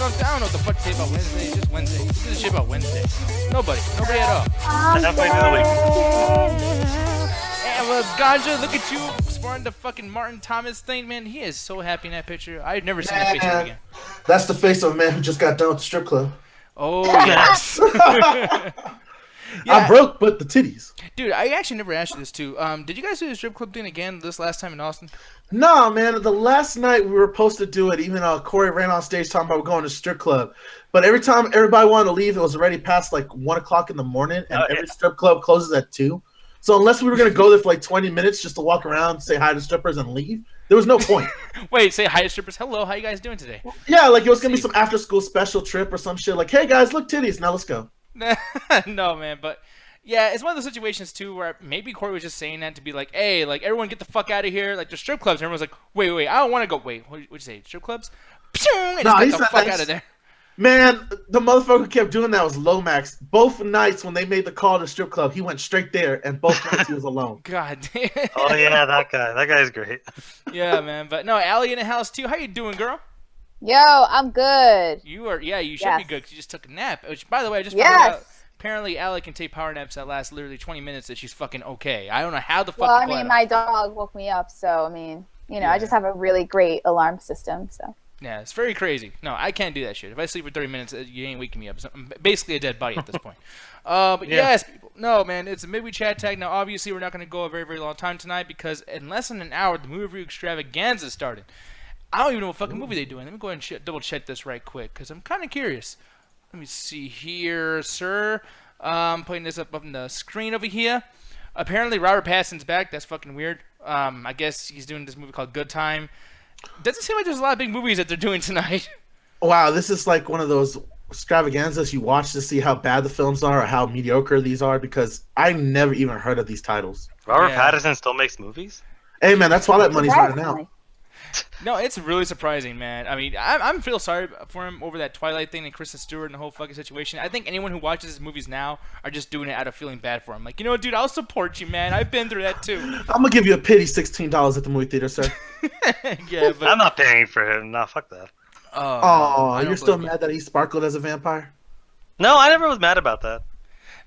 I don't know what the fuck to say about Wednesday. It's just Wednesday. Who gives a shit about Wednesday? Nobody at all. Halfway through the week. And well, Ganja, look at you sporting the fucking Martin Thomas thing, man. He is so happy in that picture. I've never seen that face of him again. That's the face of a man who just got done with the strip club. Oh yes. Yeah. I'm broke, but the titties. Dude, I actually never asked you this too. Did you guys do the strip club thing again this last time in Austin? No, man. The last night we were supposed to do it. Even Corey ran on stage talking about going to strip club. But every time everybody wanted to leave, it was already past like 1 o'clock in the morning, and every strip club closes at 2. So unless we were gonna go there for like 20 minutes just to walk around, say hi to strippers, and leave, there was no point. Wait, say hi to strippers. Hello, how you guys doing today? Yeah, like it was gonna be some after school special trip or some shit. Like, hey guys, look titties. Now let's go. No, man, but yeah, it's one of those situations too where maybe Corey was just saying that to be like, hey, like everyone get the fuck out of here. Like the strip clubs, and everyone's like, wait, I don't want to go. Wait, what'd you say? Strip clubs? And No, get the fuck out of there. Man, the motherfucker who kept doing that was Lomax. Both nights when they made the call to strip club, he went straight there, and both nights he was alone. God damn. Oh yeah, that guy. That guy's great. Yeah, man. But no, Allie in the house too. How you doing, girl? Yo, I'm good. You are. Yeah, you should be good because you just took a nap. Which, by the way, I just found out. Apparently, Allie can take power naps that last literally 20 minutes that she's fucking okay. I don't know how the fuck. Well, I mean, my dog woke me up, so I mean, you know, I just have a really great alarm system, so. Yeah, it's very crazy. No, I can't do that shit. If I sleep for 30 minutes, you ain't waking me up. So I'm basically a dead body at this point. But yes, people. No, man, it's a Midweek Chat Attack. Now, obviously, we're not going to go a very, very long time tonight because in less than an hour, the movie review extravaganza started. I don't even know what fucking movie they're doing. Let me go ahead and double check this right quick because I'm kind of curious. Let me see here, sir. I'm putting this up on the screen over here. Apparently, Robert Pattinson's back. That's fucking weird. I guess he's doing this movie called Good Time. Doesn't seem like there's a lot of big movies that they're doing tonight. Wow, this is like one of those extravaganzas you watch to see how bad the films are or how mediocre these are because I never even heard of these titles. Robert Pattinson still makes movies? Hey, man, that's why that money's running out. No, it's really surprising, man. I mean, I feel sorry for him over that Twilight thing and Kristen Stewart and the whole fucking situation. I think anyone who watches his movies now are just doing it out of feeling bad for him. Like, you know what, dude, I'll support you, man. I've been through that too. I'm gonna give you a pity $16 at the movie theater, sir. Yeah, but I'm not paying for him. No, fuck that. Oh, you're still mad that he sparkled as a vampire? No, I never was mad about that.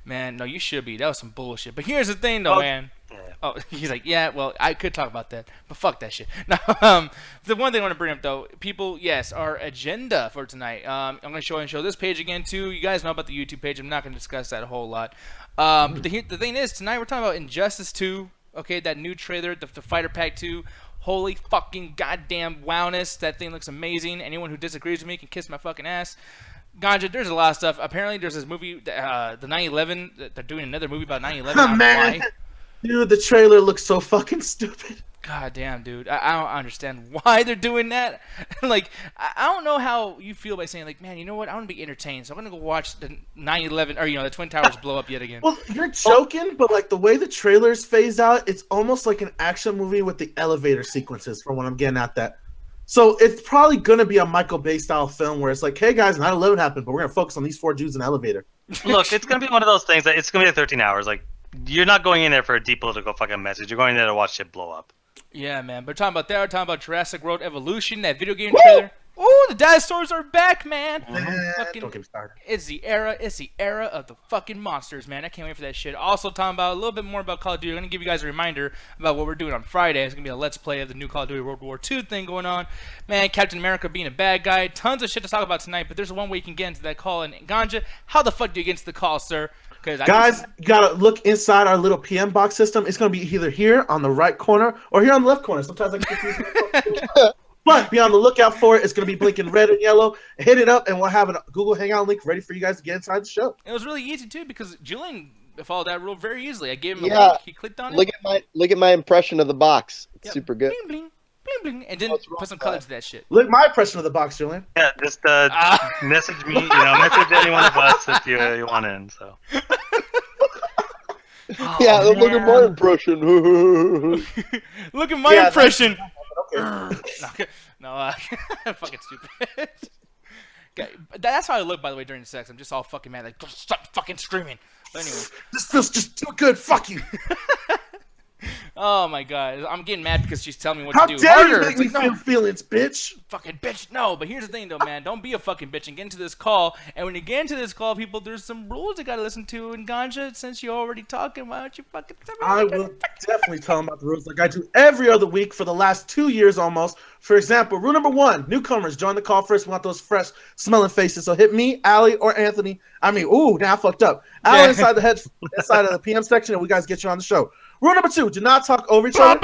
Man, no, you should be. That was some bullshit. But here's the thing, though, man. Yeah. Oh, he's like, yeah, well, I could talk about that, but fuck that shit. Now, the one thing I want to bring up, though, people, yes, our agenda for tonight. I'm going to show this page again, too. You guys know about the YouTube page. I'm not going to discuss that a whole lot. But the thing is, tonight we're talking about Injustice 2, okay, that new trailer, the Fighter Pack 2. Holy fucking goddamn wowness. That thing looks amazing. Anyone who disagrees with me can kiss my fucking ass. Ganja, there's a lot of stuff. Apparently, there's this movie, the 9/11. They're doing another movie about 9/11. Oh, man. Dude, the trailer looks so fucking stupid. God damn, dude. I don't understand why they're doing that. Like, I don't know how you feel by saying, like, man, you know what? I want to be entertained, so I'm going to go watch the 9/11, or, the Twin Towers blow up yet again. Well, you're joking, but, like, the way the trailers phase out, it's almost like an action movie with the elevator sequences, from what I'm getting at that. So it's probably going to be a Michael Bay-style film where it's like, hey, guys, 9/11 happened, but we're going to focus on these 4 dudes in the elevator. Look, it's going to be one of those things that it's going to be 13 hours. Like, you're not going in there for a deep political fucking message. You're going there to watch shit blow up. Yeah, man. But we're talking about that. We're talking about Jurassic World Evolution, that video game trailer. Ooh, the dinosaurs are back, man. Don't get me started. It's the era of the fucking monsters, man. I can't wait for that shit. Also talking about a little bit more about Call of Duty. I'm going to give you guys a reminder about what we're doing on Friday. It's going to be a Let's Play of the new Call of Duty World War II thing going on. Man, Captain America being a bad guy. Tons of shit to talk about tonight, but there's one way you can get into that call. And Ganja, how the fuck do you get into the call, sir? Guys, you gotta look inside our little PM box system. It's gonna be either here on the right corner or here on the left corner. Sometimes I get confused. But be on the lookout for it. It's gonna be blinking red and yellow. Hit it up, and we'll have a Google Hangout link ready for you guys to get inside the show. It was really easy too because Julian followed that rule very easily. I gave him a link. He clicked on it. Look at my impression of the box. It's super good. Bling, bling, bling, bling, and then put some color to that shit. Look my impression of the box, Julian. Yeah, just message me. Message any one of us if you want in. So. Oh, look at my impression. Look at my impression. Okay. No, fucking stupid. Okay, that's how I look, by the way, during sex. I'm just all fucking mad, like, stop fucking screaming. But anyway, this feels just too good. Fuck you. Oh my god, I'm getting mad because she's telling me what How to do. dare you Harder. make It's me like, feel no, feelings, bitch? fucking bitch. No, but here's the thing though, man. Don't be a fucking bitch and get into this call. And when you get into this call, people, there's some rules you gotta listen to. And Ganja, since you're already talking, why don't you fucking tell me? I will definitely tell them about the rules like I do every other week for the last 2 years almost. For example, rule number 1, newcomers, join the call first. We want those fresh smelling faces. So hit me, Allie, or Anthony. Now I fucked up. Allie inside of the PM section, and we guys get you on the show. Rule number 2, do not talk over each other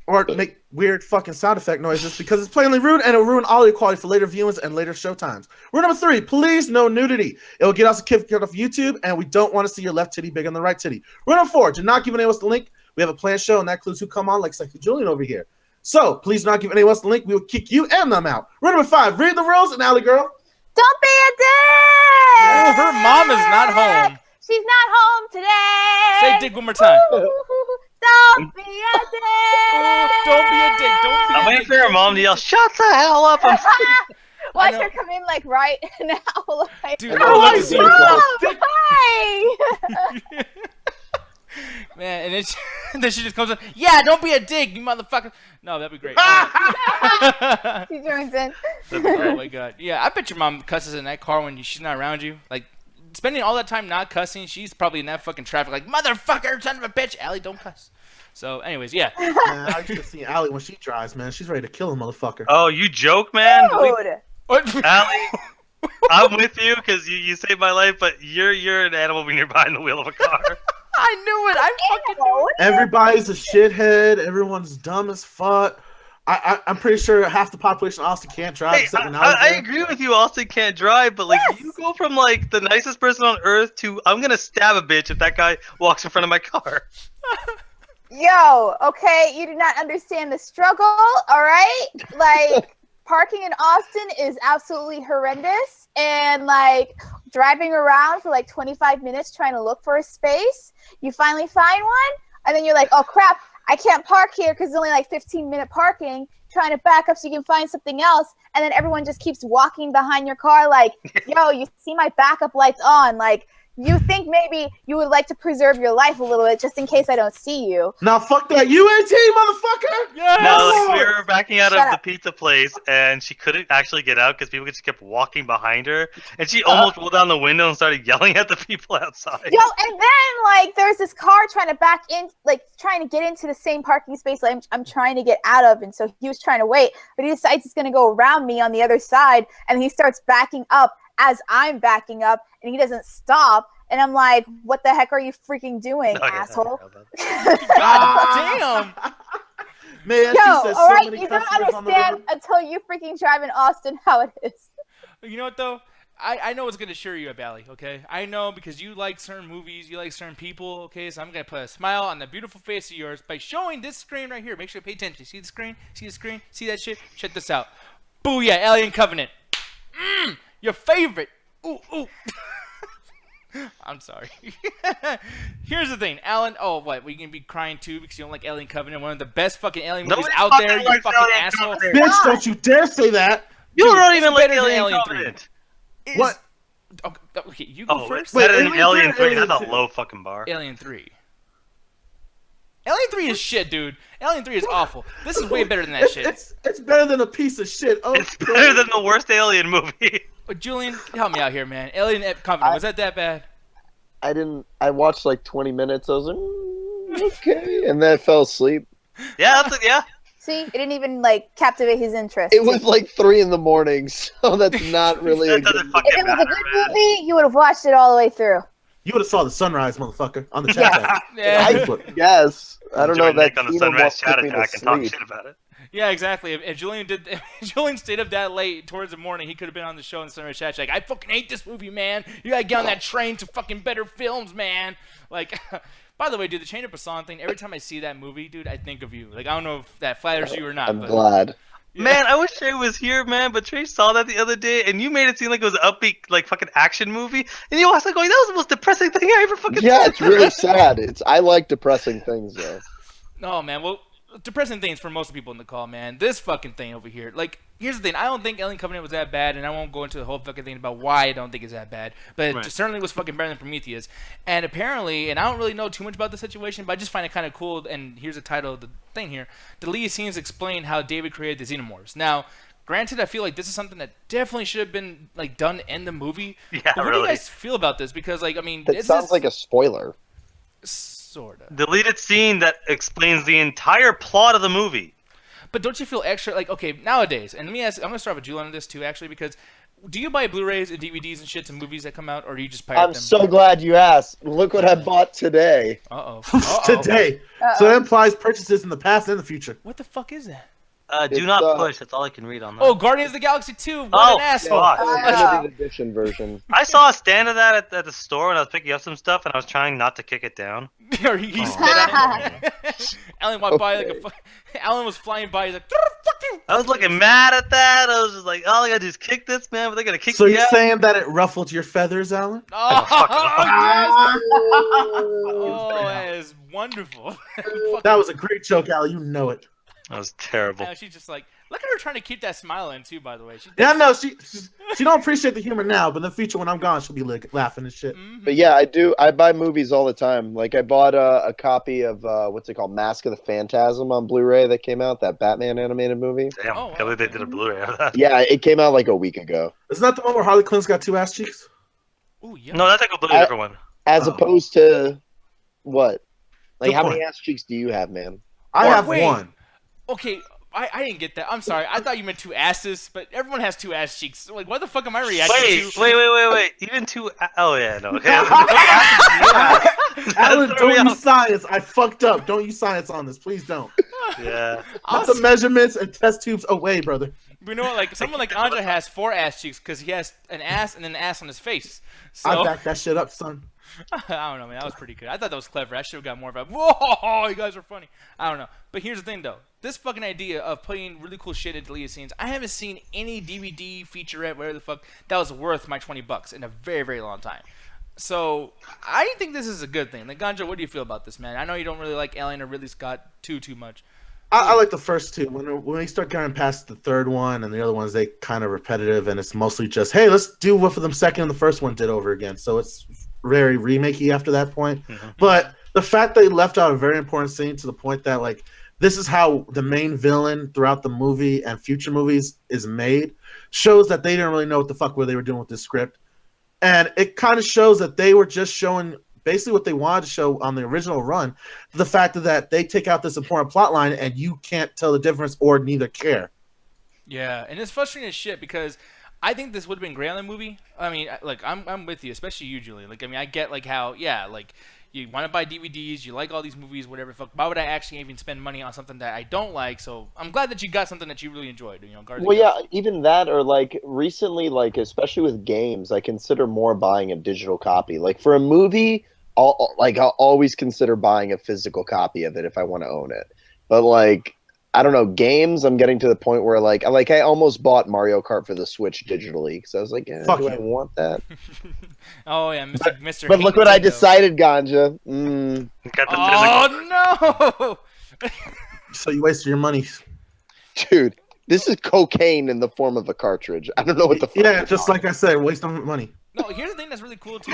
or make weird fucking sound effect noises because it's plainly rude and it'll ruin audio quality for later viewings and later show times. Rule number 3, please no nudity. It will get us kicked off YouTube, and we don't want to see your left titty big on the right titty. Rule number 4, do not give anyone else the link. We have a planned show, and that includes who come on, like Julian over here. So please do not give anyone else the link. We will kick you and them out. Rule number 5, read the rules, and Allie girl. Don't be a dick! Oh, her mom is not home. She's not home today. Say dick one more time. Don't be a dick. Don't be a dick. Don't be I'm a waiting dick. for her mom to yell, "Shut the hell up!" I'm Watch know. her come in like right now. Like, Dude, I would love to see her call. Hi. Man, and then she just comes in. Yeah, don't be a dick, you motherfucker. No, that'd be great. She joins in. Oh my god. Yeah, I bet your mom cusses in that car when she's not around you. Like, spending all that time not cussing, she's probably in that fucking traffic like, motherfucker, son of a bitch. Allie, don't cuss. So, anyways, yeah. Man, I used to see Allie when she drives, man. She's ready to kill a motherfucker. Oh, you joke, man. Dude. What? Allie, I'm with you because you saved my life, but you're an animal when you're behind the wheel of a car. I knew it. I fucking knew it. Everybody's a shithead. Everyone's dumb as fuck. I'm pretty sure half the population of Austin can't drive. Hey, except in I Alexandria. agree with you. Austin can't drive, but like Yes. you go from like the nicest person on earth to I'm gonna stab a bitch if that guy walks in front of my car. Yo, okay, you do not understand the struggle, all right? Like, parking in Austin is absolutely horrendous, and like driving around for like 25 minutes trying to look for a space. You finally find one, and then you're like, oh crap, I can't park here because it's only like 15-minute parking. Trying to back up so you can find something else, and then everyone just keeps walking behind your car like, yo, you see my backup lights on, like, you think maybe you would like to preserve your life a little bit just in case I don't see you. Now fuck that UNT, motherfucker! Yes! No, like, we were backing out Shut of the up. pizza place, and she couldn't actually get out because people just kept walking behind her, and she almost rolled down the window and started yelling at the people outside. Yo, and then like there's this car trying to back in, like trying to get into the same parking space like I'm trying to get out of, and so he was trying to wait, but he decides he's gonna go around me on the other side, and he starts backing up as I'm backing up, and he doesn't stop, and I'm like, what the heck are you freaking doing, Oh, yeah, asshole? God damn. Man, Yo, she says all so right, many you don't cuss words on the understand road. until you freaking drive in Austin how it is. You know what, though? I know what's going to cheer you up, Allie, okay? I know because you like certain movies, you like certain people, okay? So I'm going to put a smile on the beautiful face of yours by showing this screen right here. Make sure you pay attention. See the screen? See the screen? See that shit? Check this out. Booyah, Alien Covenant. Your favorite. Ooh, ooh. I'm sorry. Here's the thing, Alan. Oh, what? We can be crying too because you don't like Alien Covenant, one of the best fucking alien movies Nobody out fucking there. You likes fucking Alien asshole. Covenant. Bitch, don't you dare say that! You Dude, don't it's even like better than Alien Alien 3. Covenant. Is- What? Okay, you go Oh, first. Wait, better than Alien Alien 3 or 3. That's Alien a 2? low fucking bar. Alien 3. Alien 3 is shit, dude. Alien 3 is awful. This is way better than that shit. It's better than a piece of shit. Oh, It's better than the worst Alien movie. Julian, help me out here, man. Alien Covenant, was that bad? I watched like 20 minutes. I was like, okay. And then I fell asleep. Yeah, yeah. See, it didn't even like captivate his interest. It was like 3 in the morning, so that's not really a That good doesn't movie. fucking If it was a matter, good man. movie, you would have watched it all the way through. You would have saw the sunrise, motherfucker, on the chat. chat. Yeah. Facebook. Yes. I don't know Join that Nick on the Keenum Sunrise won't Chat put me to Attack and talk sleep. shit about it. Yeah, exactly. If Julian Julian stayed up that late towards the morning, he could have been on the show in the Sunrise Chat. Like, I fucking hate this movie, man. You gotta get on that train to fucking better films, man. Like, by the way, dude, the Chain of Busan thing. Every time I see that movie, dude, I think of you. Like, I don't know if that flatters you or not. I'm but, glad. yeah. Man, I wish Trey was here, man, but Trey saw that the other day, and you made it seem like it was an upbeat, like, fucking action movie, and you watched it going, that was the most depressing thing I ever fucking Yeah, saw. it's really sad. I like depressing things though. Oh man, well, depressing things for most people in the call, man. This fucking thing over here, like, here's the thing. I don't think Alien Covenant was that bad, and I won't go into the whole fucking thing about why I don't think it's that bad. But it certainly was fucking better than Prometheus. And apparently, and I don't really know too much about the situation, but I just find it kind of cool. And here's the title of the thing here: deleted scenes explain how David created the Xenomorphs. Now, granted, I feel like this is something that definitely should have been like done in the movie. Yeah, but what do you guys feel about this? Because like, I mean, It sounds like a spoiler. Sorta. Deleted scene that explains the entire plot of the movie. But don't you feel extra like, okay, nowadays, and let me ask, I'm gonna start with Julian on this too, actually, because do you buy Blu-rays and DVDs and shits and movies that come out, or do you just pirate them? I'm so glad you asked. Look what I bought today. Today. So that implies purchases in the past and the future. What the fuck is that? Do not push. That's all I can read on that. Oh, Guardians of the Galaxy 2. What an asshole. fuck. Limited edition version. I saw a stand of that at the store when I was picking up some stuff, and I was trying not to kick it down. Or he spit at it. Alan walked by like Alan was flying by. He's like, fuck you. I was looking mad at that. I was just like, all I gotta do is kick this, man, but they're gonna kick So me you're out. saying that it ruffled your feathers, Alan? Oh, fuck off. yes. Oh, that is wonderful. That was a great joke, Al. You know it. That was terrible. She's just like, look at her trying to keep that smile in too. By the way, Yeah, no, she don't appreciate the humor now, but in the future when I'm gone, she'll be laughing and shit. Mm-hmm. But yeah, I do. I buy movies all the time. Like I bought a copy of what's it called, Mask of the Phantasm on Blu-ray that came out. That Batman animated movie. Damn, Oh, wow. can't believe they did a Blu-ray of that. Yeah, it came out like a week ago. Isn't that the one where Harley Quinn's got two ass cheeks? Ooh, yeah. No, that's like a completely different one. As opposed to what? Like Good how point. many ass cheeks do you have, man? I have wait. one. Okay, I didn't get that. I'm sorry. I thought you meant two asses, but everyone has two ass cheeks. So, like, what the fuck am I reacting to? Wait. Even two. Oh yeah, no. Okay. Alan, Throw don't me use off. science. I fucked up. Don't use science on this. Please don't. Yeah. Put the measurements and test tubes away, brother. You know what? Like someone like Andre has 4 ass cheeks because he has an ass and then an ass on his face. So I back that shit up, son. I don't know, man. That was pretty good. I thought that was clever. I should have got more of a whoa. You guys are funny. I don't know. But here's the thing, though. This fucking idea of putting really cool shit in deleted scenes. I haven't seen any DVD featurette, whatever the fuck, that was worth my $20 in a very, very long time. So I think this is a good thing. Like Ganja, what do you feel about this, man? I know you don't really like Alien or Ridley Scott too much. I like the first two. When we start getting past the third one and the other ones, they kind of repetitive, and it's mostly just, hey, let's do what for them second and the first one did over again. So it's very remakey after that point. Mm-hmm. But the fact they left out a very important scene to the point that like this is how the main villain throughout the movie and future movies is made shows that they didn't really know what the fuck they were doing with this script. And it kind of shows that they were just showing basically what they wanted to show on the original run, the fact that they take out this important plot line and you can't tell the difference or neither care. Yeah, and it's frustrating as shit because I think this would have been great on the movie. I mean, like I'm with you, especially you, Julian. Like, I mean, I get like how like you want to buy DVDs, you like all these movies, whatever. Fuck, why would I actually even spend money on something that I don't like? So I'm glad that you got something that you really enjoyed. You know, Guardians. Well, yeah, even that, or like recently, like especially with games, I consider more buying a digital copy. Like for a movie, I'll always consider buying a physical copy of it if I want to own it. But like, I don't know, games, I'm getting to the point where like I almost bought Mario Kart for the Switch digitally because I was like, do I want that? Oh yeah, Mr. But look what I Nintendo. decided, Ganja. Got the Oh no! So you wasted your money. Dude, this is cocaine in the form of a cartridge. I don't know what the fuck. Yeah, just like I said, waste of money. No, here's the thing that's really cool too.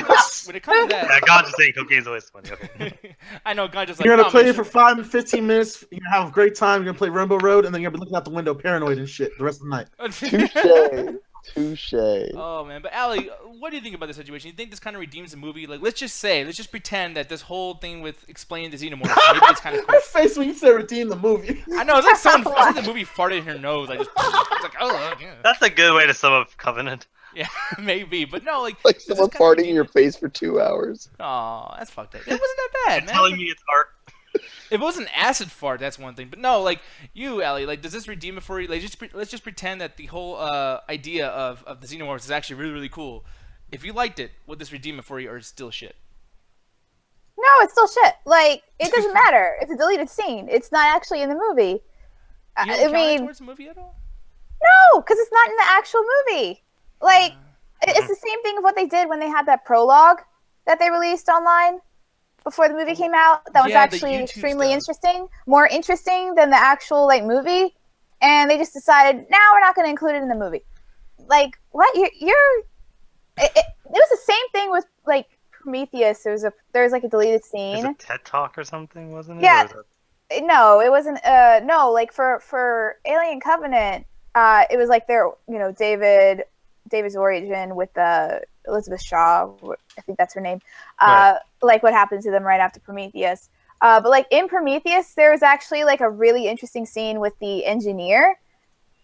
When it comes to that, Yeah, God just saying cocaine's a waste of money. Okay. I know God just like You're gonna "No, play man, it for 5 to 15 minutes. You're gonna have a great time. You're gonna play Rainbow Road, and then you're gonna be looking out the window, paranoid and shit, the rest of the night. Touche. Oh man, but Ali, what do you think about this situation? You think this kind of redeems the movie? Like, let's just pretend that this whole thing with explaining the Xenomorph, maybe it's kind of cool. My face when you said redeem the movie. I know, it's like it's like the movie farted in her nose. It's like, oh yeah. That's a good way to sum up Covenant. Yeah, maybe, but no, like Like this is someone kinda farting in redeeming. your face for 2 hours. Aw, that's fucked up. It wasn't that bad, man. Telling me it's art. If it was an acid fart, that's one thing. But no, like you, Allie, like does this redeem it for you? Like let's just pretend that the whole idea of the Xenomorphs is actually really, really cool. If you liked it, would this redeem it for you, or is it still shit? No, it's still shit. Like, it doesn't matter. It's a deleted scene. It's not actually in the movie. You don't I count it mean, towards the movie at all? no, because it's not in the actual movie. Like, it's the same thing of what they did when they had that prologue that they released online before the movie came out. That was Yeah, the actually YouTube extremely stuff. interesting. More interesting than the actual, like, movie. and they just decided, now we're not going to include it in the movie. Like, what? It was the same thing with like Prometheus. There was like a deleted scene. Is it TED Talk or something, wasn't it? Yeah. No, it wasn't. No, like for Alien Covenant, it was like their, David's origin with Elizabeth Shaw. I think that's her name. Right. Like what happened to them right after Prometheus. But like in Prometheus, there was actually like a really interesting scene with the engineer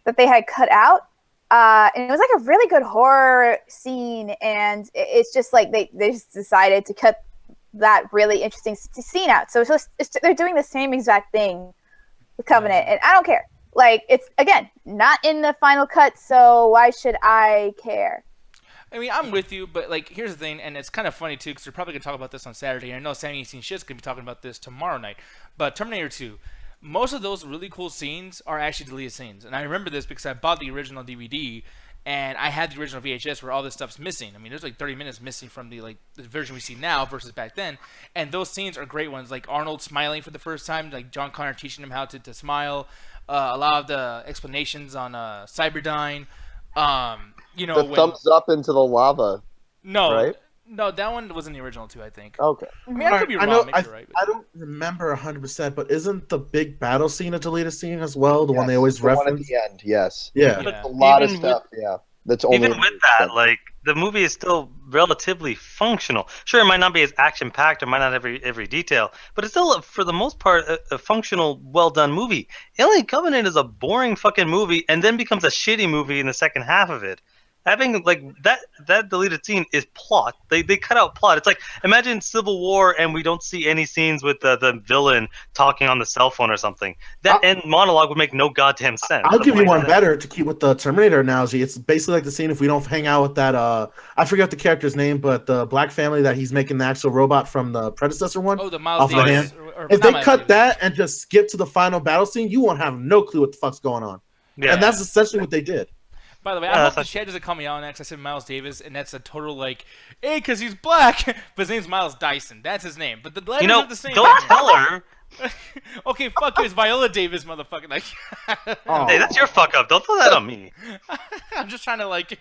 that they had cut out. And it was like a really good horror scene, and it's just like they just decided to cut that really interesting scene out. So they're doing the same exact thing with Covenant, and I don't care. Like, it's, again, not in the final cut, so why should I care? I mean, I'm with you, but like, here's the thing, and it's kind of funny too, because we're probably gonna talk about this on Saturday. And I know Sammy Seen Shit's gonna be talking about this tomorrow night. But Terminator 2, most of those really cool scenes are actually deleted scenes, and I remember this because I bought the original DVD, and I had the original VHS where all this stuff's missing. I mean, there's like 30 minutes missing from the version we see now versus back then, and those scenes are great ones, like Arnold smiling for the first time, like John Connor teaching him how to smile. A lot of the explanations on Cyberdyne. The thumbs up into the lava. No, right? No, that one was in the original too, I think. Okay. I mean, I could be wrong. I don't remember 100%, but isn't the big battle scene a deleted scene as well? The one they always the reference? one at the end, yes. Yeah. Yeah. A lot of Even stuff, That's only Even with that, like, the movie is still relatively functional. Sure, it might not be as action-packed, or might not have every detail, but it's still, for the most part, a functional, well-done movie. Alien Covenant is a boring fucking movie, and then becomes a shitty movie in the second half of it. Having, like, that deleted scene is plot. They cut out plot. It's like, imagine Civil War and we don't see any scenes with the villain talking on the cell phone or something. That end monologue would make no goddamn sense. I'll give you one better to keep with the Terminator analogy. It's basically like the scene if we don't hang out with that, I forget the character's name, but the black family that he's making the actual robot from the predecessor one. Oh, the Miles off the Davis. hand. If they cut that and just skip to the final battle scene, you won't have no clue what the fuck's going on. Yeah. And that's essentially what they did. By the way, I hope the chat doesn't call me out next. I said Miles Davis, and that's a total, like, hey, because he's black. But his name's Miles Dyson. That's his name. But the letters are the same. Don't tell her. Okay, fuck you. It's Viola Davis, motherfucker. Like, Hey, that's your fuck up. Don't throw that on me. I'm just trying to, like,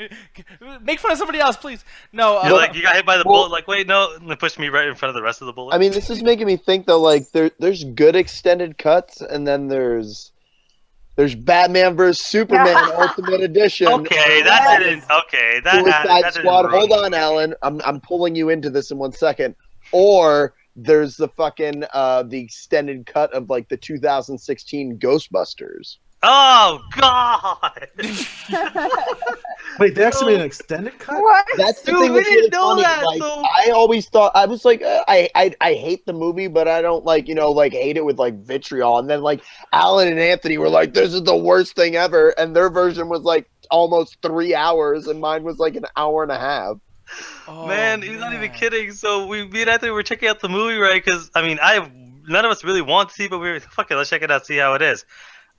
make fun of somebody else, please. No. Like, you got hit by the bullet. Like, wait, no. And they pushed me right in front of the rest of the bullet. I mean, this is making me think, though, like, there's good extended cuts, and then there's Batman vs Superman Ultimate Edition. Okay, that didn't. Okay, that Squad. Hold on, Alan. I'm pulling you into this in 1 second. Or there's the fucking the extended cut of like the 2016 Ghostbusters. Oh God! Wait, they actually made an extended cut? What? That's the Dude, thing we that's didn't really know funny. that, Like, so- I always thought I was like I hate the movie, but I don't like hate it with like vitriol. And then like Alan and Anthony were like, "This is the worst thing ever," and their version was like almost 3 hours, and mine was like an hour and a half. Oh, Man, he's not even kidding. So me and Anthony were checking out the movie, right? Because I mean, none of us really want to see, but we were fuck it, let's check it out, see how it is.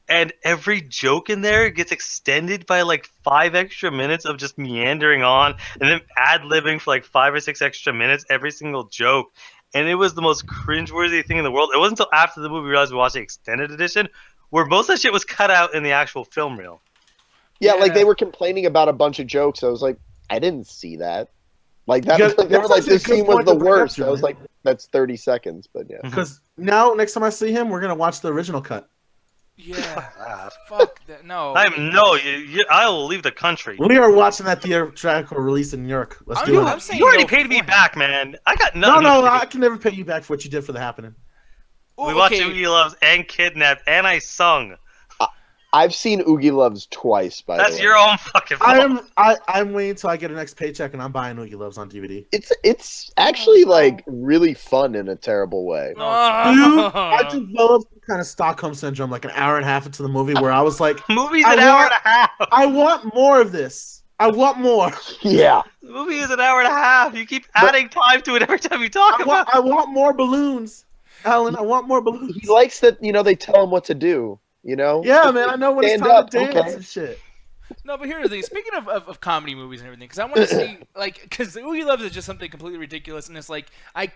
And every joke in there gets extended by like 5 extra minutes of just meandering on, and then ad-libbing for like 5 or 6 extra minutes every single joke. And it was the most cringeworthy thing in the world. It wasn't until after the movie we realized we watched the extended edition, where most of that shit was cut out in the actual film reel. Yeah, like they were complaining about a bunch of jokes. I was like, I didn't see that. Like that. Yeah, Was, like, they were that's like, actually a this good scene was point the to bring up, worst. I was Julian. like, that's 30 seconds, but yeah. Because now, next time I see him, we're going to watch the original cut. Yeah. Fuck that. No. I will leave the country. We are watching that theatrical release in New York. Let's do I'm it. saying You already no paid me beforehand. back, man. I got No, nothing. I can never pay you back for what you did for the happening. Ooh, We watched okay. Oogie Loves and Kidnapped, and I sung. I've seen Oogie Loves twice, by the way. That's your own fucking fault. I'm waiting until I get a next paycheck and I'm buying Oogie Loves on DVD. It's actually like really fun in a terrible way. Dude, I developed kind of Stockholm syndrome like an hour and a half into the movie where I was like, Movie's an hour and a half. I want more of this. I want more. Yeah. The movie is an hour and a half. You keep adding time to it every time you talk about it. I want more balloons. Alan, I want more balloons. He likes that, they tell him what to do, Yeah, man, I know when it's Stand time up, to dance okay. and shit. No, but here's the thing. Speaking of comedy movies and everything, because I want to see, like, because Who He Loves is just something completely ridiculous, and it's like, I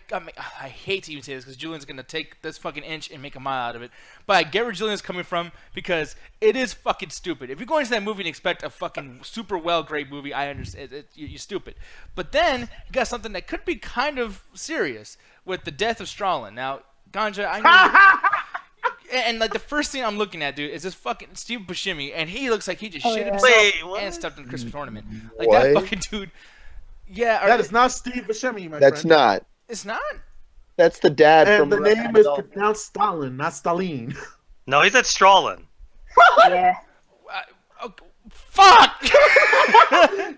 hate to even say this, because Julian's going to take this fucking inch and make a mile out of it, but I get where Julian's coming from, because it is fucking stupid. If you're going to that movie and expect a fucking super great movie, I understand, you're stupid. But then, you got something that could be kind of serious, with the death of Stralin. Now, Ganja, I know... And like the first thing I'm looking at, dude, is this fucking Steve Buscemi, and he looks like he just shit himself and stepped in the Christmas tournament. Like that fucking dude. Yeah, that is not Steve Buscemi, my That's friend. not. It's not. That's the dad And from. the name is pronounced Stalin, not Stalin. No, he said Stralin. Yeah. Fuck!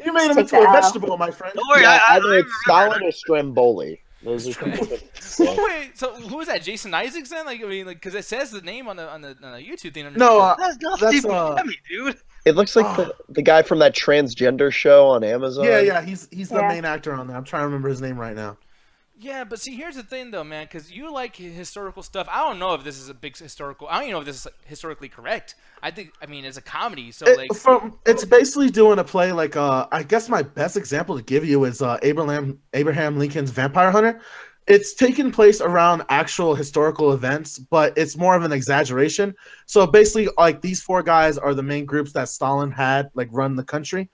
You made him into a vegetable, my friend. Don't worry, Yeah, I either it's Stalin or Stromboli. Those are Wait, so who is that? Jason Isaacs then? Like, I mean, like, because it says the name on the YouTube thing. No, That's not that's Steve Buscemi, dude. It looks like the guy from that transgender show on Amazon. yeah, he's the main actor on that. I'm trying to remember his name right now. Yeah, but see, here's the thing, though, man, because you like historical stuff. I don't know if this is a big historical. I don't even know if this is historically correct. I mean, it's a comedy, so It's basically doing a play like I guess my best example to give you is Abraham Lincoln's Vampire Hunter. It's taking place around actual historical events, but it's more of an exaggeration. So basically, like these four guys are the main groups that Stalin had like run the country.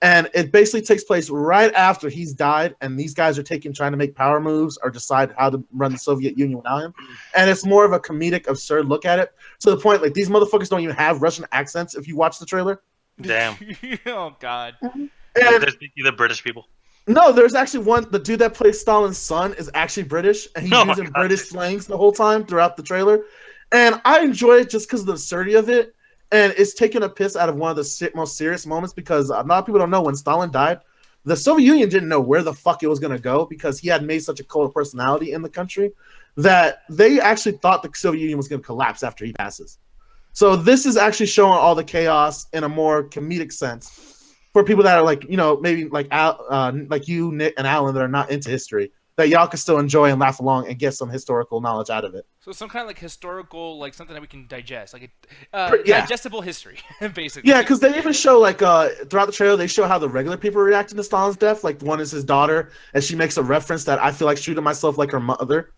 And it basically takes place right after he's died, and these guys are trying to make power moves or decide how to run the Soviet Union without him. And it's more of a comedic, absurd look at it, to the point like these motherfuckers don't even have Russian accents if you watch the trailer. Damn. Oh God. And There's the British people. no, there's actually the dude that plays Stalin's son is actually British, and he's using British slangs the whole time throughout the trailer. And I enjoy it just because of the absurdity of it. And it's taking a piss out of one of the most serious moments, because a lot of people don't know when Stalin died, the Soviet Union didn't know where the fuck it was going to go, because he had made such a cold personality in the country that they actually thought the Soviet Union was going to collapse after he passes. So this is actually showing all the chaos in a more comedic sense for people that are like, you know, maybe like like you, Nick, and Alan that are not into history, that y'all can still enjoy and laugh along and get some historical knowledge out of it. So some kind of like historical, like something that we can digest, like digestible history, basically. Yeah, because they even show like throughout the trailer, they show how the regular people reacting to Stalin's death. Like one is his daughter, and she makes a reference that I feel like shooting myself like her mother.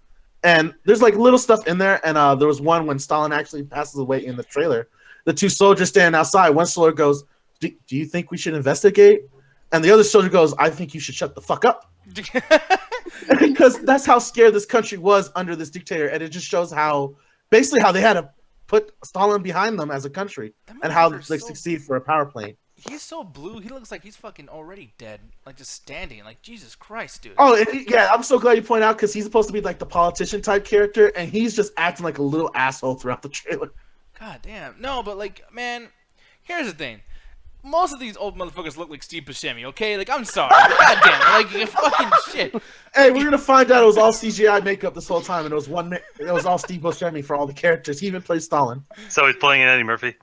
And there's like little stuff in there. And there was one when Stalin actually passes away in the trailer. The two soldiers standing outside. One soldier goes, "Do you think we should investigate?" And the other soldier goes, "I think you should shut the fuck up." Because that's how scared this country was under this dictator, and it just shows how basically how they had to put Stalin behind them as a country, and how they succeed for a power plane. He's so blue. He looks like he's fucking already dead, like just standing. Like Jesus Christ, dude. Oh, yeah, I'm so glad you point out, because he's supposed to be like the politician type character, and he's just acting like a little asshole throughout the trailer. God damn. No, but like, man, here's the thing. Most of these old motherfuckers look like Steve Buscemi, okay? Like, I'm sorry. God damn it. Like, you fucking shit. Hey, we're gonna find out it was all CGI makeup this whole time, and it was all Steve Buscemi for all the characters. He even plays Stalin. So he's playing in Eddie Murphy.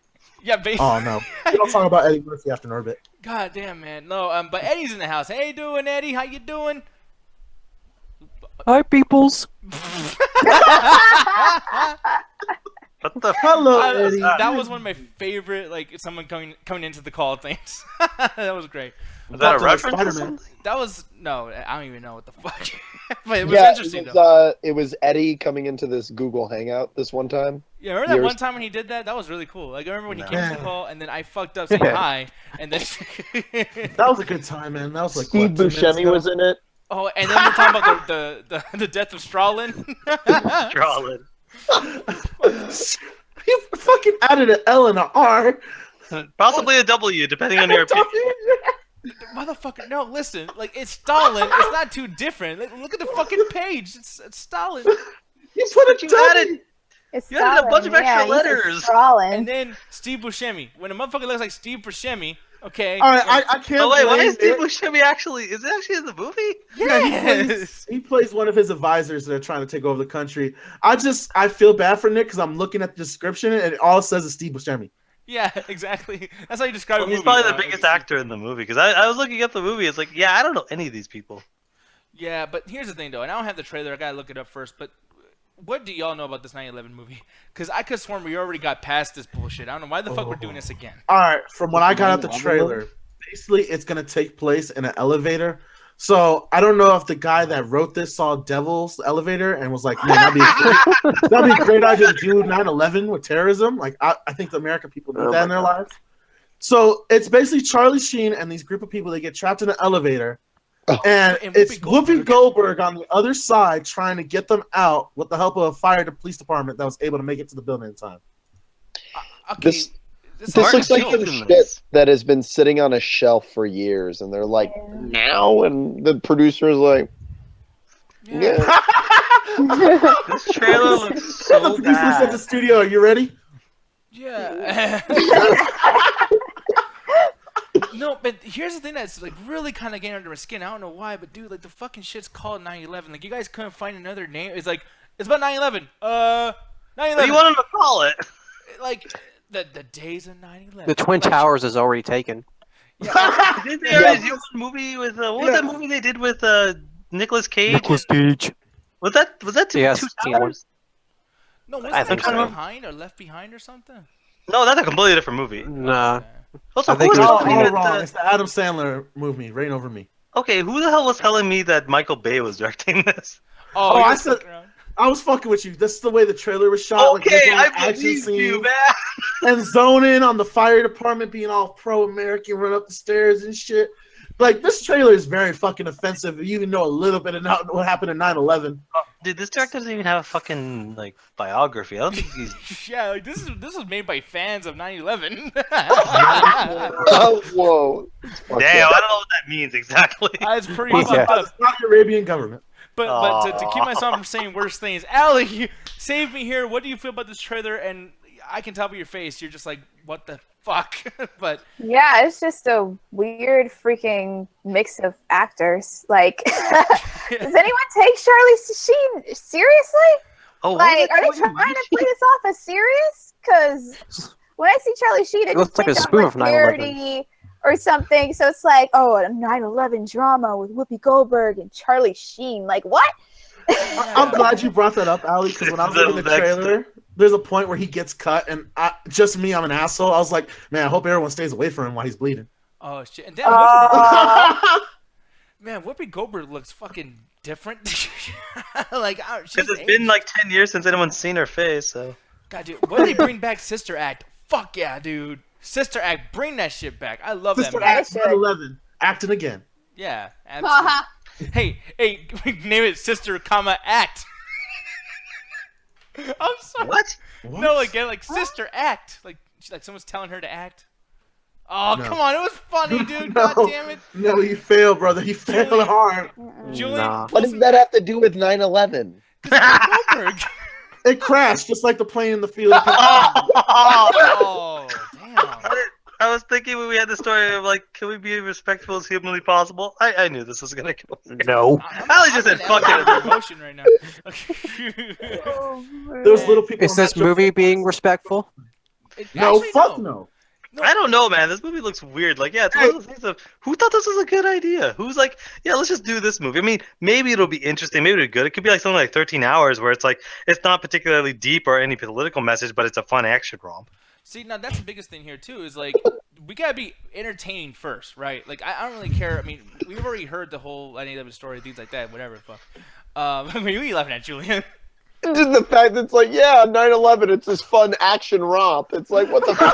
Yeah, basically. Oh no, we don't talk about Eddie Murphy after Norbit. God damn, man. No, but Eddie's in the house. Hey, doing Eddie? How you doing? Hi, peoples. What the Hello, Eddie. That was one of my favorite, like, someone coming into the call things. That was great. Was that a Talking like reference to Spider-Man. something? That was, no, I don't even know what the fuck. But it was interesting, though. It was Eddie coming into this Google Hangout this one time. Yeah, remember that one time when he did that? That was really cool. Like, I remember when he came to the call, and then I fucked up saying hi, and then... That was a good time, man. That was like Steve what, 2 minutes Buscemi ago? was in it. Oh, and then we're talking about the death of Stralin. Stralin. You fucking added an L and an R. Possibly a W, depending on your opinion. Motherfucker, no, listen. Like, it's Stalin. It's not too different. Like, look at the fucking page. It's Stalin. You put a You W. added, It's you added a bunch of extra he said letters. Stalin. And then Steve Buscemi. When a motherfucker looks like Steve Buscemi, okay. All right, I can't. Oh wait, why blame is Steve it. Buscemi actually? Is it actually in the movie? Yeah, he plays one of his advisors that are trying to take over the country. I feel bad for Nick because I'm looking at the description and it all says is Steve Buscemi. Yeah, exactly. That's how you describe Well, a he's movie. probably the biggest actor in the movie because I was looking at the movie. It's like, yeah, I don't know any of these people. Yeah, but here's the thing, though. And I don't have the trailer. I gotta look it up first. But what do y'all know about this 9/11 movie? Because I could have sworn we already got past this bullshit. I don't know why the fuck we're doing this again. All right, from when I got out the trailer, basically it's gonna take place in an elevator. So I don't know if the guy that wrote this saw Devil's Elevator and was like, "Man, that'd be a great idea to do 9/11 with terrorism." Like I think the American people need that in their lives. So it's basically Charlie Sheen and these group of people. They get trapped in an elevator, and it's Whoopi Goldberg on the other side trying to get them out with the help of a fire police department that was able to make it to the building in time. Okay. This looks like some shit that has been sitting on a shelf for years, and they're like, now? And the producer is like, yeah. This trailer looks so The producer bad. at the studio, are you ready? Yeah. No, but here's the thing that's like really kind of getting under my skin. I don't know why, but dude, like the fucking shit's called 9/11. Like you guys couldn't find another name. It's like it's about 9/11. 9/11. What do you want him to call it? Like the days of 9/11. The Twin Towers is already taken. Yeah. Did they already do a movie with what was that movie they did with Nicolas Cage? Nicolas Cage. Was that Yes, Two seen one. Towers? No, wasn't I that think Left so. Behind or Left Behind or something? No, that's a completely different movie. Nah. Also, I think who it was was telling me All that wrong. It's the Adam Sandler movie, Reign Over Me. okay, who the hell was telling me that Michael Bay was directing this? Oh, Oh, you're I said- fucking around. I was fucking with you. This is the way the trailer was shot. Okay, like, I action believe you, scenes, man. and zone in on the fire department being all pro-American, run up the stairs and shit. Like, this trailer is very fucking offensive. You even know a little bit of what happened in 9/11. Dude, this director doesn't even have a fucking like biography. I don't think he's. Yeah, like this was made by fans of 9/11. oh, whoa. Damn, I don't know what that means exactly. That's pretty Yeah. fucked up. It's not the Arabian government. But to keep myself from saying worse things, Allie, save me here. What do you feel about this trailer? And I can tell by your face, you're just like, what the fuck? But Yeah, it's just a weird freaking mix of actors. Like, does anyone take Charlie Sheen seriously? Oh, Like, are they trying to play this off as serious? Because when I see Charlie Sheen, it It looks just like a thinks spoof of of like 9/11. parody or something. So it's like, oh, a 9/11 drama with Whoopi Goldberg and Charlie Sheen. Like, what? I'm glad you brought that up, Ali, because when I was looking at the trailer, there's a point where he gets cut, and just me, I'm an asshole. I was like, man, I hope everyone stays away from him while he's bleeding. oh shit, and then Whoopi Goldberg looks fucking different. Like, she's Because it's aged. been like 10 years since anyone's seen her face. So. God, dude, when they bring back Sister Act, fuck yeah, dude. Sister Act, bring that shit back. I love Sister that movie. Act 9/11, acting again. Yeah, absolutely. Hey, name it Sister, Act. I'm sorry. What? No, again, like Sister Act. Like someone's telling her to act. Oh, No. come on, it was funny, dude. No. God damn it. No, you failed, brother. You failed hard. Julian, Nah. What does that have to do with 9/11? Goldberg. It crashed just like the plane in the field. Oh, damn. I was thinking when we had the story of like, can we be respectful as humanly possible? I knew this was gonna go. No. Ali just said, "Fuck it." I'm emotion right now. Those little people. Is this movie being respectful? No, Actually, fuck no. I don't know, man. This movie looks weird. Like, yeah, it's one of those things of who thought this was a good idea? Who's like, yeah, let's just do this movie. I mean, maybe it'll be interesting. Maybe it'll be good. It could be like something like 13 Hours, where it's like it's not particularly deep or any political message, but it's a fun action romp. See, now that's the biggest thing here too. Is like we gotta be entertaining first, right? Like I don't really care. I mean, we've already heard the whole 9/11 story, things like that, whatever. Fuck. I mean, what are you laughing at, Julian? Just the fact that it's like, yeah, 9/11, it's this fun action romp. It's like, what the fuck?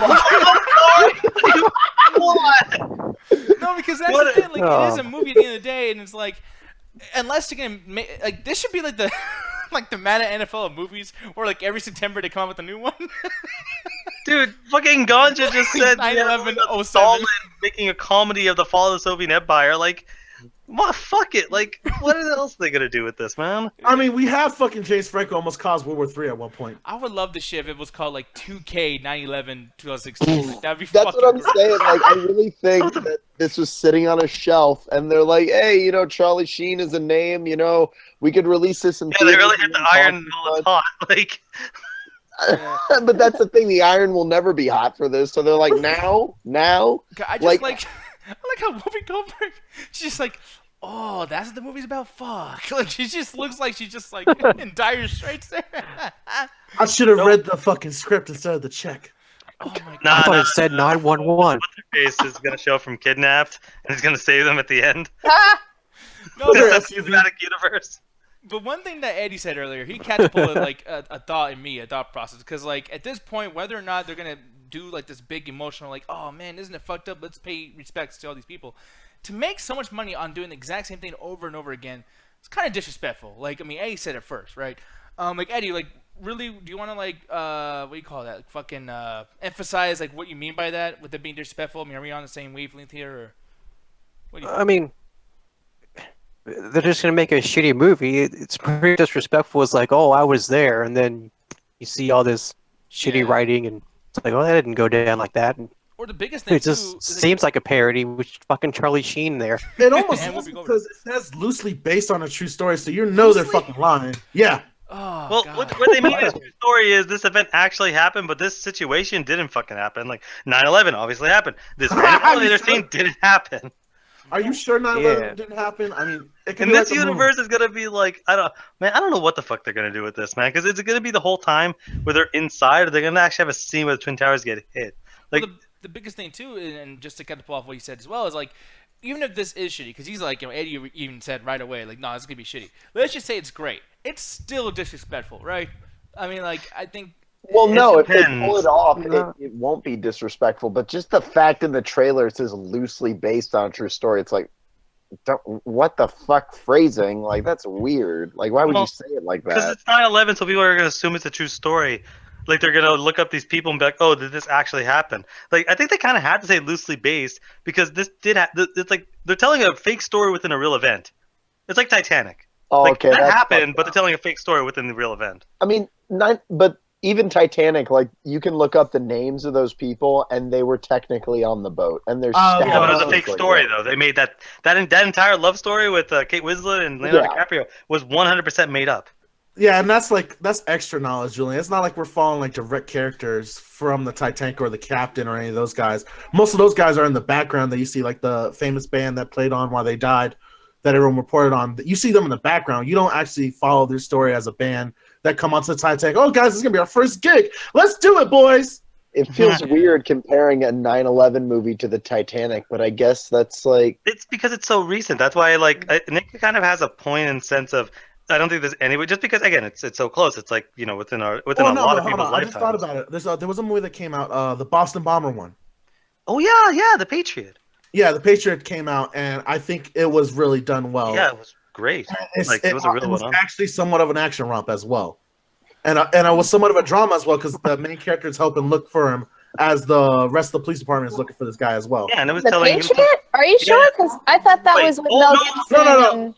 What? No, because that's the thing. Like, it is a movie at the end of the day, and it's like, unless you're gonna make like this should be like the like the Manta and NFL of movies, where like every September they come out with a new one. Dude, fucking Ganja just said 9/11/07. Stalin making a comedy of the fall of the Soviet Empire. Like, what? Fuck it. Like, what else are they gonna do with this, man? I mean, we have fucking James Franco almost caused World War III at one point. I would love the shit if it was called like 2K 9/11 2016. Like, that'd be That's fucking what I'm great. saying. Like, I really think that this was sitting on a shelf, and they're like, "Hey, you know, Charlie Sheen is a name. You know, we could release this in." Yeah, they theaters really and hit the talk iron while it's hot. Like, But that's the thing. The iron will never be hot for this. So they're like, now. I just Like- like I like how Whoopi Goldberg. She's just like, Oh, that's what the movie's about. Fuck! Like she just looks like she's just like in dire straits there. I should have read the fucking script instead of the check. Oh my god! I thought it said 911. What's her face is gonna show up from kidnapped, and he's gonna save them at the end. No, Their That's the SUV. cinematic universe. but one thing that Eddie said earlier, he catapulted like a thought in me, a thought process, because like at this point, whether or not they're gonna do like this big emotional, like, oh man, isn't it fucked up? Let's pay respects to all these people. To make so much money on doing the exact same thing over and over again, it's kind of disrespectful. Like, I mean, Eddie said it first, right? Like Eddie, like, really, do you want to like, what do you call that? Like, fucking emphasize like what you mean by that with it being disrespectful? I mean, are we on the same wavelength here, or what do you think? I mean, they're just gonna make a shitty movie. It's pretty disrespectful. It's like, oh, I was there, and then you see all this shitty Yeah. writing, and it's like, oh, that didn't go down like that. And Or the biggest thing it just too, is, like, seems like a parody with fucking Charlie Sheen there. It almost And is Whoopi Goldberg. because it says loosely based on a true story, so you know they're Loosely? fucking lying. Yeah. oh Well, god. what they mean is the story is this event actually happened, but this situation didn't fucking happen. Like 9/11 obviously happened. This random elevator scene didn't happen. Are you sure 9/11 Yeah. didn't happen? I mean, it could And be this like a universe is gonna be like I don't know what the fuck they're gonna do with this, man. Because it's gonna be the whole time where they're inside, or they're gonna actually have a scene where the Twin Towers get hit. Like Well, the biggest thing too, and just to kind of pull off what you said as well, is like, even if this is shitty, because he's like, Eddie even said right away, like, no, it's gonna be shitty. Let's just say it's great. It's still disrespectful, right? I mean, like, I think. Well, no, if they depends. pull it off, No. it won't be disrespectful. But just the fact in the trailer it says loosely based on a true story, it's like, what the fuck phrasing? Like, that's weird. Like, why would Well, you say it like because that? it's 9/11, so people are gonna assume it's a true story. Like they're gonna look up these people and be like, "Oh, did this actually happen?" Like I think they kind of had to say loosely based because this did. It's like they're telling a fake story within a real event. It's like Titanic. Oh, Like okay, that that's happened, fucked but up. they're telling a fake story within the real event. I mean, but even Titanic, like, you can look up the names of those people, and they were technically on the boat, and they're Oh, Yeah, but it was a Oh, fake like story that. though. They made that entire love story with Kate Winslet and Leonardo Yeah. DiCaprio was 100% made up. Yeah, and that's extra knowledge, Julian. It's not like we're following like direct characters from the Titanic or the captain or any of those guys. Most of those guys are in the background that you see, like the famous band that played on while they died, that everyone reported on. You see them in the background. You don't actually follow their story as a band that come onto the Titanic. Oh, guys, this is gonna be our first gig. Let's do it, boys. It feels weird comparing a 9/11 movie to the Titanic, but I guess that's like, It's because it's so recent. That's why Nick kind of has a point in sense of I don't think there's any just because again it's so close. It's like within a lot of people's I just thought lifetimes. about it. There was a movie that came out, the Boston Bomber one. Oh yeah, The Patriot. Yeah, The Patriot came out, and I think it was really done well. Yeah, it was great. It was a real it was one. actually somewhat of an action romp as well, and it was somewhat of a drama as well because the main character is helping look for him as the rest of the police department is looking for this guy as well. Yeah, and it was The telling Patriot? Are you sure? Yeah. Because I thought that Wait, was with oh, Mel no, Gibson. no. and-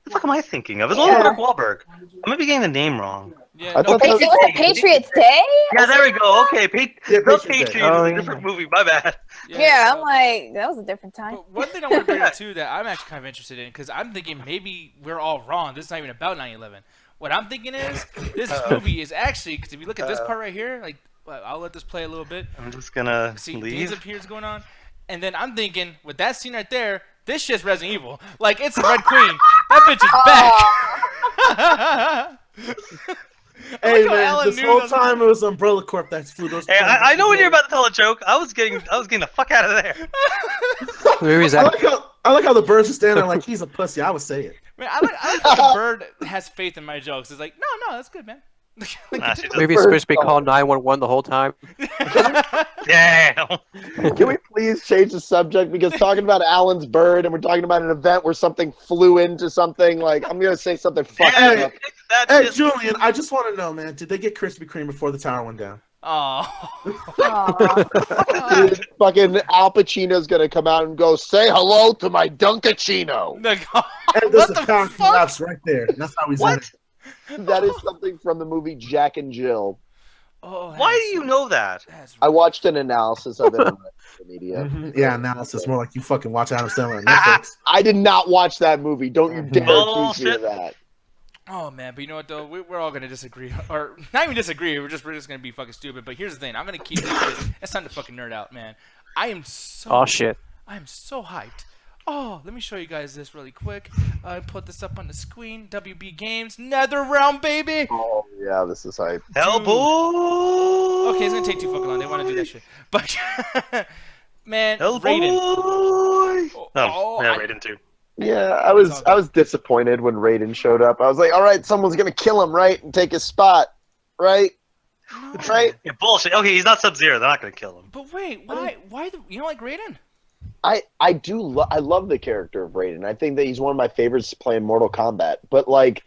What the fuck am I thinking of? It's Yeah. only Mark Wahlberg. I might be getting the name wrong. Yeah, I no, thought Wait, that it was a Patriots Day? Yeah, there we go. Okay, Yeah, The Patriot Day. Patriot Oh, is a yeah. different movie. My bad. Yeah, I'm like, that was a different time. But one thing I want to bring up too that I'm actually kind of interested in because I'm thinking maybe we're all wrong. This is not even about 9/11. What I'm thinking is this movie is actually because if you look at this part right here, like I'll let this play a little bit. I'm just gonna See, Days leave. of Here's going on, and then I'm thinking with that scene right there, this shit's Resident Evil. Like it's the Red Queen. That bitch is back. Hey like how man, Alan this knew whole those- time it was Umbrella Corp that flew those. Hey, planes. I know when you're about to tell a joke. I was getting the fuck out of there. What movie is I that? like how the birds are standing there like he's a pussy. I would say it. Man, I like how the bird has faith in my jokes. It's like, no, that's good, man. Nah, she just- Movie is supposed to be called 911 the whole time. Damn. can we please change the subject? Because talking about Alan's bird and we're talking about an event where something flew into something, like, I'm going to say something fucked Damn, up. that Hey just- Julian, I just want to know, man, did they get Krispy Kreme before the tower went down? Oh. Aw. Dude, fucking Al Pacino's going to come out and go, say hello to my Dunkachino. And What there's the the tower fuck? collapse right there. That's how he's in What? it. That is something from the movie Jack and Jill. Oh, Why that's- do you know that? that's I rude. watched an analysis of it on the media. Mhm. Yeah, now it's just more like you fucking watch Adam Sandler on Netflix. I did not watch that movie. Don't you dare accuse me of Bullshit. that. Oh man, but you know what though? We're all gonna disagree, or not even disagree. We're just gonna be fucking stupid. But here's the thing: I'm gonna keep this shit. It's time to fucking nerd out, man. I am so. Oh shit. I am so hyped Oh, let me show you guys this really quick. Put this up on the screen. WB Games, NetherRealm, baby. Oh yeah, this is hype. Hellboy. Okay, it's gonna take too fucking long. They want to do that shit, but man, Hellboy. Raiden. Raiden too. Yeah, I was disappointed when Raiden showed up. I was like, all right, someone's gonna kill him, right, and take his spot, right? Right? Yeah, bullshit. Okay, he's not Sub-Zero. They're not gonna kill him. But wait, why? You don't like Raiden? I love the character of Raiden. I think that he's one of my favorites to play in Mortal Kombat. But like,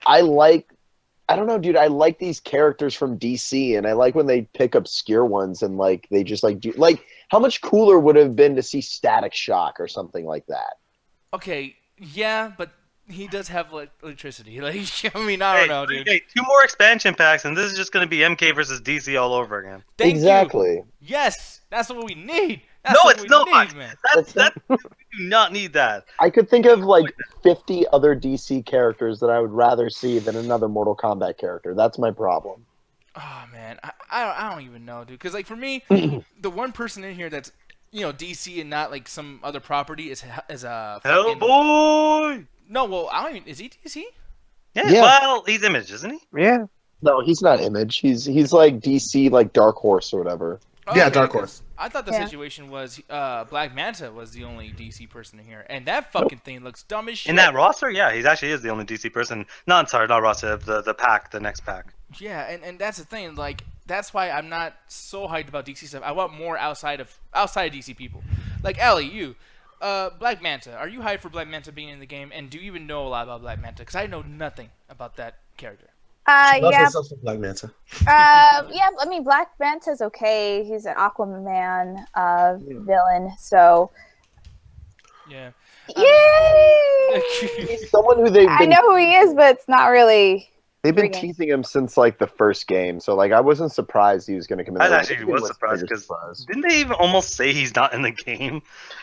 I don't know, dude. I like these characters from DC, and I like when they pick obscure ones and like they just like do like. How much cooler would it have been to see Static Shock or something like that? Okay, yeah, but he does have electricity. Like, I mean, I don't know, dude. Hey, 2 more expansion packs, and this is just gonna be MK versus DC all over again. Thank Exactly. you. Yes, that's what we need. No, it's not. Man. We do not need that. I could think of like 50 other DC characters that I would rather see than another Mortal Kombat character. That's my problem. Oh man, I don't even know, dude. Because like for me, the one person in here that's DC and not like some other property is a Hellboy. No, well I don't even. Is he DC? Yeah, well, he's Image, isn't he? Yeah. No, he's not Image. He's like DC, like Dark Horse or whatever. Oh, Yeah, okay, Dark Horse. I thought the situation was Black Manta was the only DC person in here, and that fucking thing looks dumb as shit. In that roster, yeah, he actually is the only DC person. Not roster, the pack, the next pack. Yeah, and that's the thing. Like that's why I'm not so hyped about DC stuff. I want more outside of DC people. Like Ellie, you, Black Manta. Are you hyped for Black Manta being in the game? And do you even know a lot about Black Manta? Because I know nothing about that character. Yeah. Black Manta. Yeah, I mean, Black Manta's okay. He's an Aquaman villain, so. Yeah. Yay! He's someone who I know who he is, but it's not really. They've been Brilliant. teasing him since like the first game, so like I wasn't surprised he was going to come in. I actually was surprised because didn't they even almost say he's not in the game?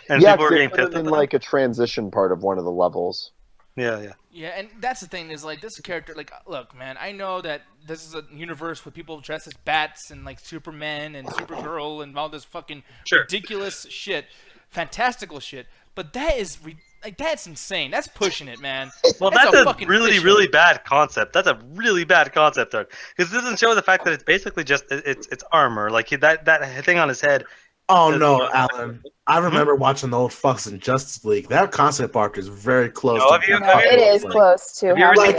And yeah, people were getting pissed in at like a transition part of one of the levels. Yeah. Yeah, and that's the thing is like this character. Like, look, man, I know that this is a universe with people dressed as bats and like Superman and Supergirl and all this fucking ridiculous shit, fantastical shit. But that is that's insane. That's pushing it, man. Well, that's a really bad concept. That's a really bad concept, though, because it doesn't show the fact that it's basically just it's armor. Like that thing on his head. Oh no, Alan! I remember watching the old Fox and Justice League. That concept art is very close. It is close to. Like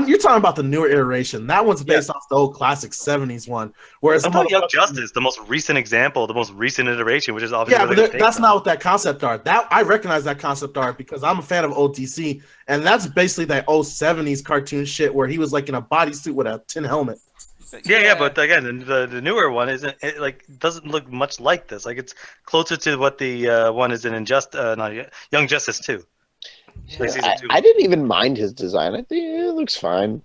you're talking about the newer iteration. That one's based off the old classic '70s one. Whereas I thought Young Justice, the most recent example, the most recent iteration, which is obviously but that's not what that concept art. That I recognize that concept art because I'm a fan of old DC, and that's basically that old '70s cartoon shit where he was like in a bodysuit with a tin helmet. Yeah, but again, the newer one doesn't look much like this. Like it's closer to what the one is in Young Justice 2. I didn't even mind his design. I think it looks fine.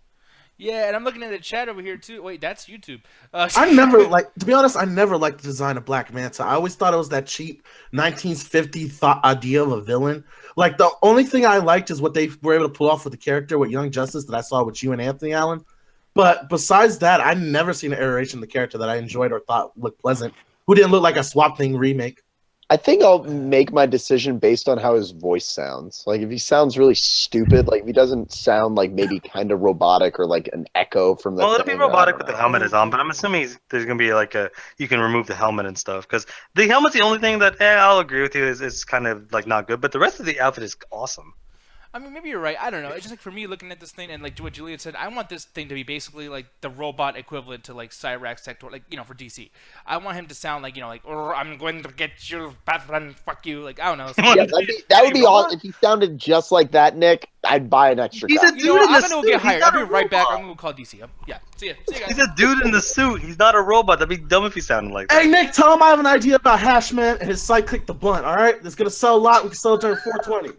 Yeah, and I'm looking at the chat over here too. Wait, that's YouTube. I never to be honest, I never liked the design of Black Manta. I always thought it was that cheap 1950 idea of a villain. Like the only thing I liked is what they were able to pull off with the character with Young Justice that I saw with you and Anthony Allen. But besides that, I never seen an iteration of the character that I enjoyed or thought looked pleasant. Who didn't look like a Swamp Thing remake. I think I'll make my decision based on how his voice sounds. Like if he sounds really stupid, like if he doesn't sound like maybe kind of robotic or like an echo from the. Well, it'll be robotic with the helmet is on, but I'm assuming there's gonna be like you can remove the helmet and stuff because the helmet's the only thing that I'll agree with you is kind of like not good, but the rest of the outfit is awesome. I mean, maybe you're right. I don't know. It's just like for me looking at this thing and like what Julian said, I want this thing to be basically like the robot equivalent to like Cyrax Sector, like for DC. I want him to sound like I'm going to get you, Batman, fuck you. Like I don't know. Yeah, that would be awesome if he sounded just like that, Nick. I'd buy an extra. He's a dude in the I'm gonna suit. go get hired. I'll be right back. I'm gonna go call DC. Yeah, see ya. See you guys. He's a dude in the suit. He's not a robot. That'd be dumb if he sounded like that. Hey Nick, tell him I have an idea about Hashman and his site Click the Blunt. All right, it's gonna sell a lot. We can sell it during 420.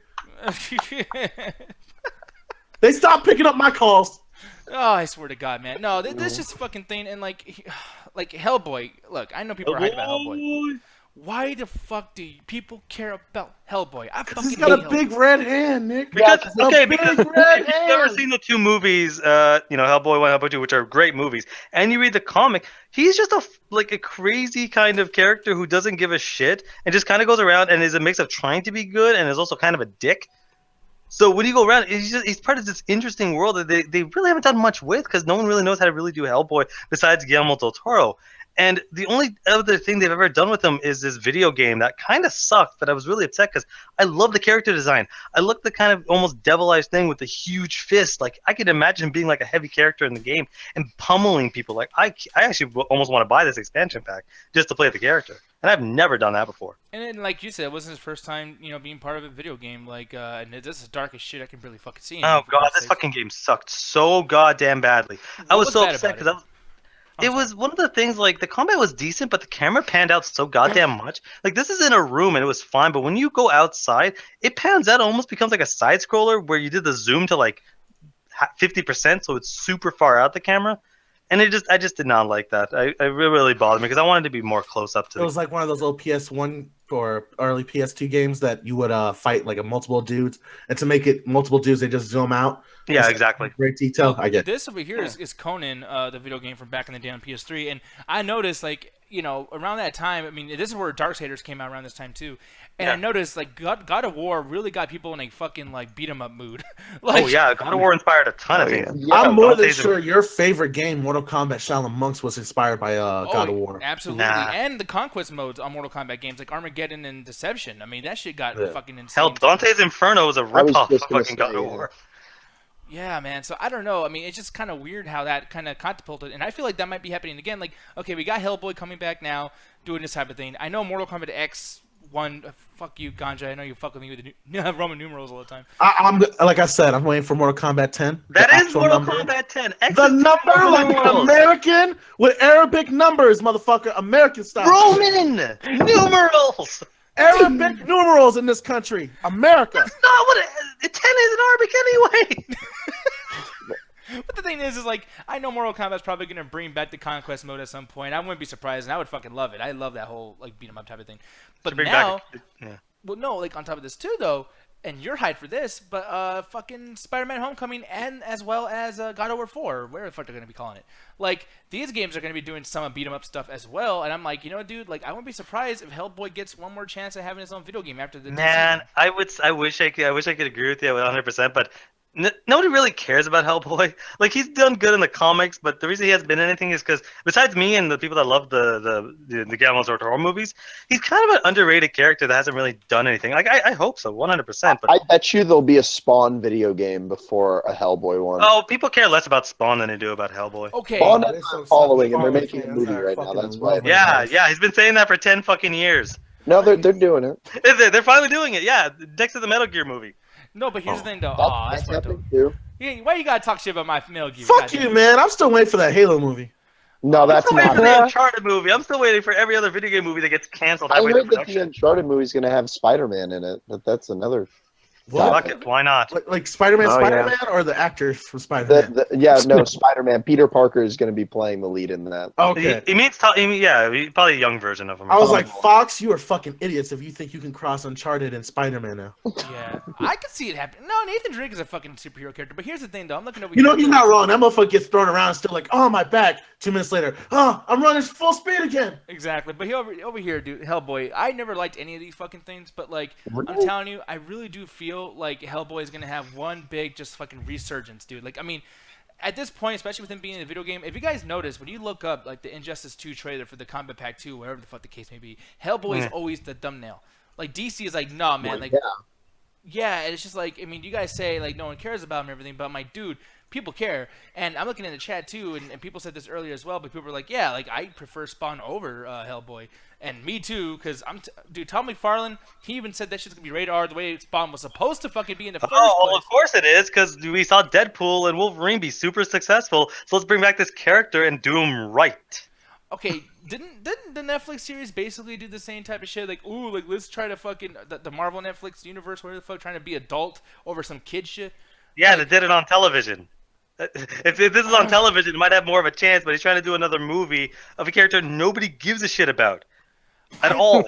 They stopped picking up my calls. Oh, I swear to God, man. No, this just fucking thing and like Hellboy. Look, I know people are hyped about Hellboy. Why the fuck do people care about Hellboy? I fucking He's got a hate big Hellboy. red hand, Nick. Because A okay, big because red if you've never hand. seen the two movies, Hellboy 1, Hellboy 2, which are great movies, and you read the comic, he's just a crazy kind of character who doesn't give a shit and just kind of goes around and is a mix of trying to be good and is also kind of a dick. So when you go around, he's part of this interesting world that they really haven't done much with because no one really knows how to really do Hellboy besides Guillermo del Toro. And the only other thing they've ever done with him is this video game that kind of sucked, but I was really upset because I love the character design. I look the kind of almost devilish thing with the huge fist. Like, I could imagine being like a heavy character in the game and pummeling people. Like, I actually almost want to buy this expansion pack just to play the character. And I've never done that before. And then, like you said, it wasn't his first time, being part of a video game. Like, and this is dark as shit I can really fucking see. Oh god, this fucking game sucked so goddamn badly. I was so upset because it was one of the things, like, the combat was decent, but the camera panned out so goddamn much. Like, this is in a room and it was fine, but when you go outside, it pans out, it almost becomes like a side scroller where you did the zoom to like 50%, so it's super far out the camera. And I just did not like that. It really bothered me because I wanted to be more close up to It was like one of those old PS1 or early PS2 games that you would fight like a multiple dudes, and to make it multiple dudes, they just zoom out. Yeah, exactly. Great detail. I get this over here is Conan, the video game from back in the day on PS3, and I noticed, like, around that time, I mean, this is where Darksiders came out around this time too, and I noticed, like, God of War really got people in a fucking, like, beat 'em up mood. Like, oh yeah, God of War inspired a ton of things. Yeah. I'm more than sure your favorite game, Mortal Kombat Shaolin Monks, was inspired by God of War. Absolutely, and the conquest modes on Mortal Kombat games like Armageddon and Deception. I mean, that shit got fucking insane. Hell, Dante's Inferno was a ripoff of fucking God of War. Yeah, man. So I don't know. I mean, it's just kind of weird how that kind of catapulted, and I feel like that might be happening again. Like, okay, we got Hellboy coming back now, doing this type of thing. I know Mortal Kombat X1. Fuck you, Ganja. I know you fuck with me with the Roman numerals all the time. I'm like I said, I'm waiting for Mortal Kombat 10. That is Mortal Kombat 10. The number, like American with Arabic numbers, motherfucker, American style. Roman numerals. Arabic numerals in this country, America. That's not what 10 is in Arabic anyway. But the thing is like, I know Mortal Kombat's probably gonna bring back the conquest mode at some point. I wouldn't be surprised, and I would fucking love it. I love that whole like beat 'em up type of thing. But now, well, no, like on top of this too, though, and you're hyped for this, but fucking Spider-Man: Homecoming and as well as God of War 4, or where the fuck they're gonna be calling it. Like, these games are gonna be doing some beat 'em up stuff as well, and I'm like, dude, like, I wouldn't be surprised if Hellboy gets one more chance at having his own video game after the. Man, I wish I could agree with you 100%, but. Nobody really cares about Hellboy. Like, he's done good in the comics, but the reason he hasn't been anything is because, besides me and the people that love the Guillermo del Toro movies, he's kind of an underrated character that hasn't really done anything. Like, I hope so, 100%. But I bet you there'll be a Spawn video game before a Hellboy one. Oh, people care less about Spawn than they do about Hellboy. Okay. Spawn is following, and they're making a movie right now. That's why. Yeah, he's been saying that for 10 fucking years. No, they're doing it. They're finally doing it. Yeah, next to the Metal Gear movie. No, but here's the thing, though. That's happening too. Yeah, why you gotta talk shit about my Metal Gear? Fuck you, man. I'm still waiting for that Halo movie. No, that's I'm not. still waiting for the Uncharted movie. I'm still waiting for every other video game movie that gets canceled. I heard that the Uncharted movie is going to have Spider-Man in it, but that's another. Fuck it, why not? Like Spider-Man, or the actor from Spider-Man? Spider-Man. Peter Parker is going to be playing the lead in that. Okay. He means probably a young version of him. I was like, Fox, you are fucking idiots if you think you can cross Uncharted and Spider-Man now. Yeah, I could see it happen. No, Nathan Drake is a fucking superhero character, but here's the thing, though. I'm looking over. He's not wrong. That motherfucker gets thrown around and still like, oh, my back. 2 minutes later, oh, I'm running full speed again. Exactly, but over here, dude, Hellboy. I never liked any of these fucking things, but like, I'm telling you, I really do feel like Hellboy is gonna have one big just fucking resurgence, dude. Like, I mean, at this point, especially with him being in a video game, if you guys notice, when you look up like the Injustice 2 trailer for the Combat Pack 2, whatever the fuck the case may be, Hellboy is always the thumbnail. Like, DC is like, nah, man, like, yeah, and it's just like, I mean, you guys say like no one cares about him and everything, but I'm like, dude, people care. And I'm looking in the chat too, and people said this earlier as well, but people were like, yeah, like I prefer Spawn over Hellboy, and me too, because dude, Tom McFarlane, he even said that shit's gonna be rated R the way Spawn was supposed to fucking be in the first place. Oh, of course it is, because we saw Deadpool and Wolverine be super successful, so let's bring back this character and do him right. Okay, didn't the Netflix series basically do the same type of shit? Like, ooh, like let's try to fucking the Marvel Netflix universe, where the fuck, trying to be adult over some kid shit. Yeah, they did it on television. If this is on television, it might have more of a chance, but he's trying to do another movie of a character nobody gives a shit about. at all.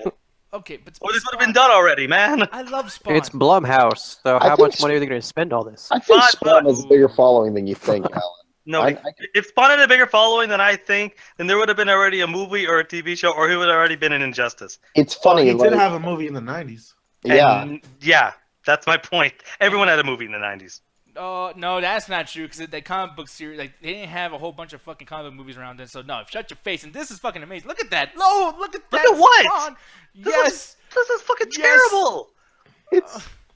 Okay, but Or this would have been done already, man. I love Spawn. It's Blumhouse, so I how think much money are they going to spend all this? I think But- Spawn has a bigger following than you think, Alan. No, I- if Spawn had a bigger following than I think, then there would have been already a movie or a TV show, or he would have already been in Injustice. It's Well, funny. he like, did have a movie in the 90s. yeah. And, yeah, that's my point. Everyone had a movie in the 90s. Oh no, that's not true. Because the comic book series, like they didn't have a whole bunch of fucking comic book movies around then. So no, shut your face. And this is fucking amazing. Look at that. No, look at that. Look at what? Spawn. Yes. This is fucking Yes. terrible. It's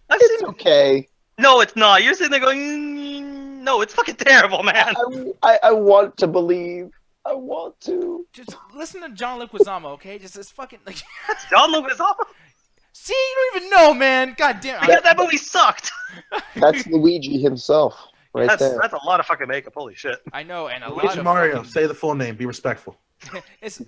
I've it's seen. okay. No, it's not. You're sitting there going, no, it's fucking terrible, man. I want to believe. I want to. Just listen to John Leguizamo, okay? Just this fucking like. John Leguizamo. See, you don't even know, man. God damn. Yeah, that movie sucked. That's Luigi himself, right That's there. a lot of fucking makeup. Holy shit. I know, and a lot Luigi of Mario. fucking- Say the full name. Be respectful. it's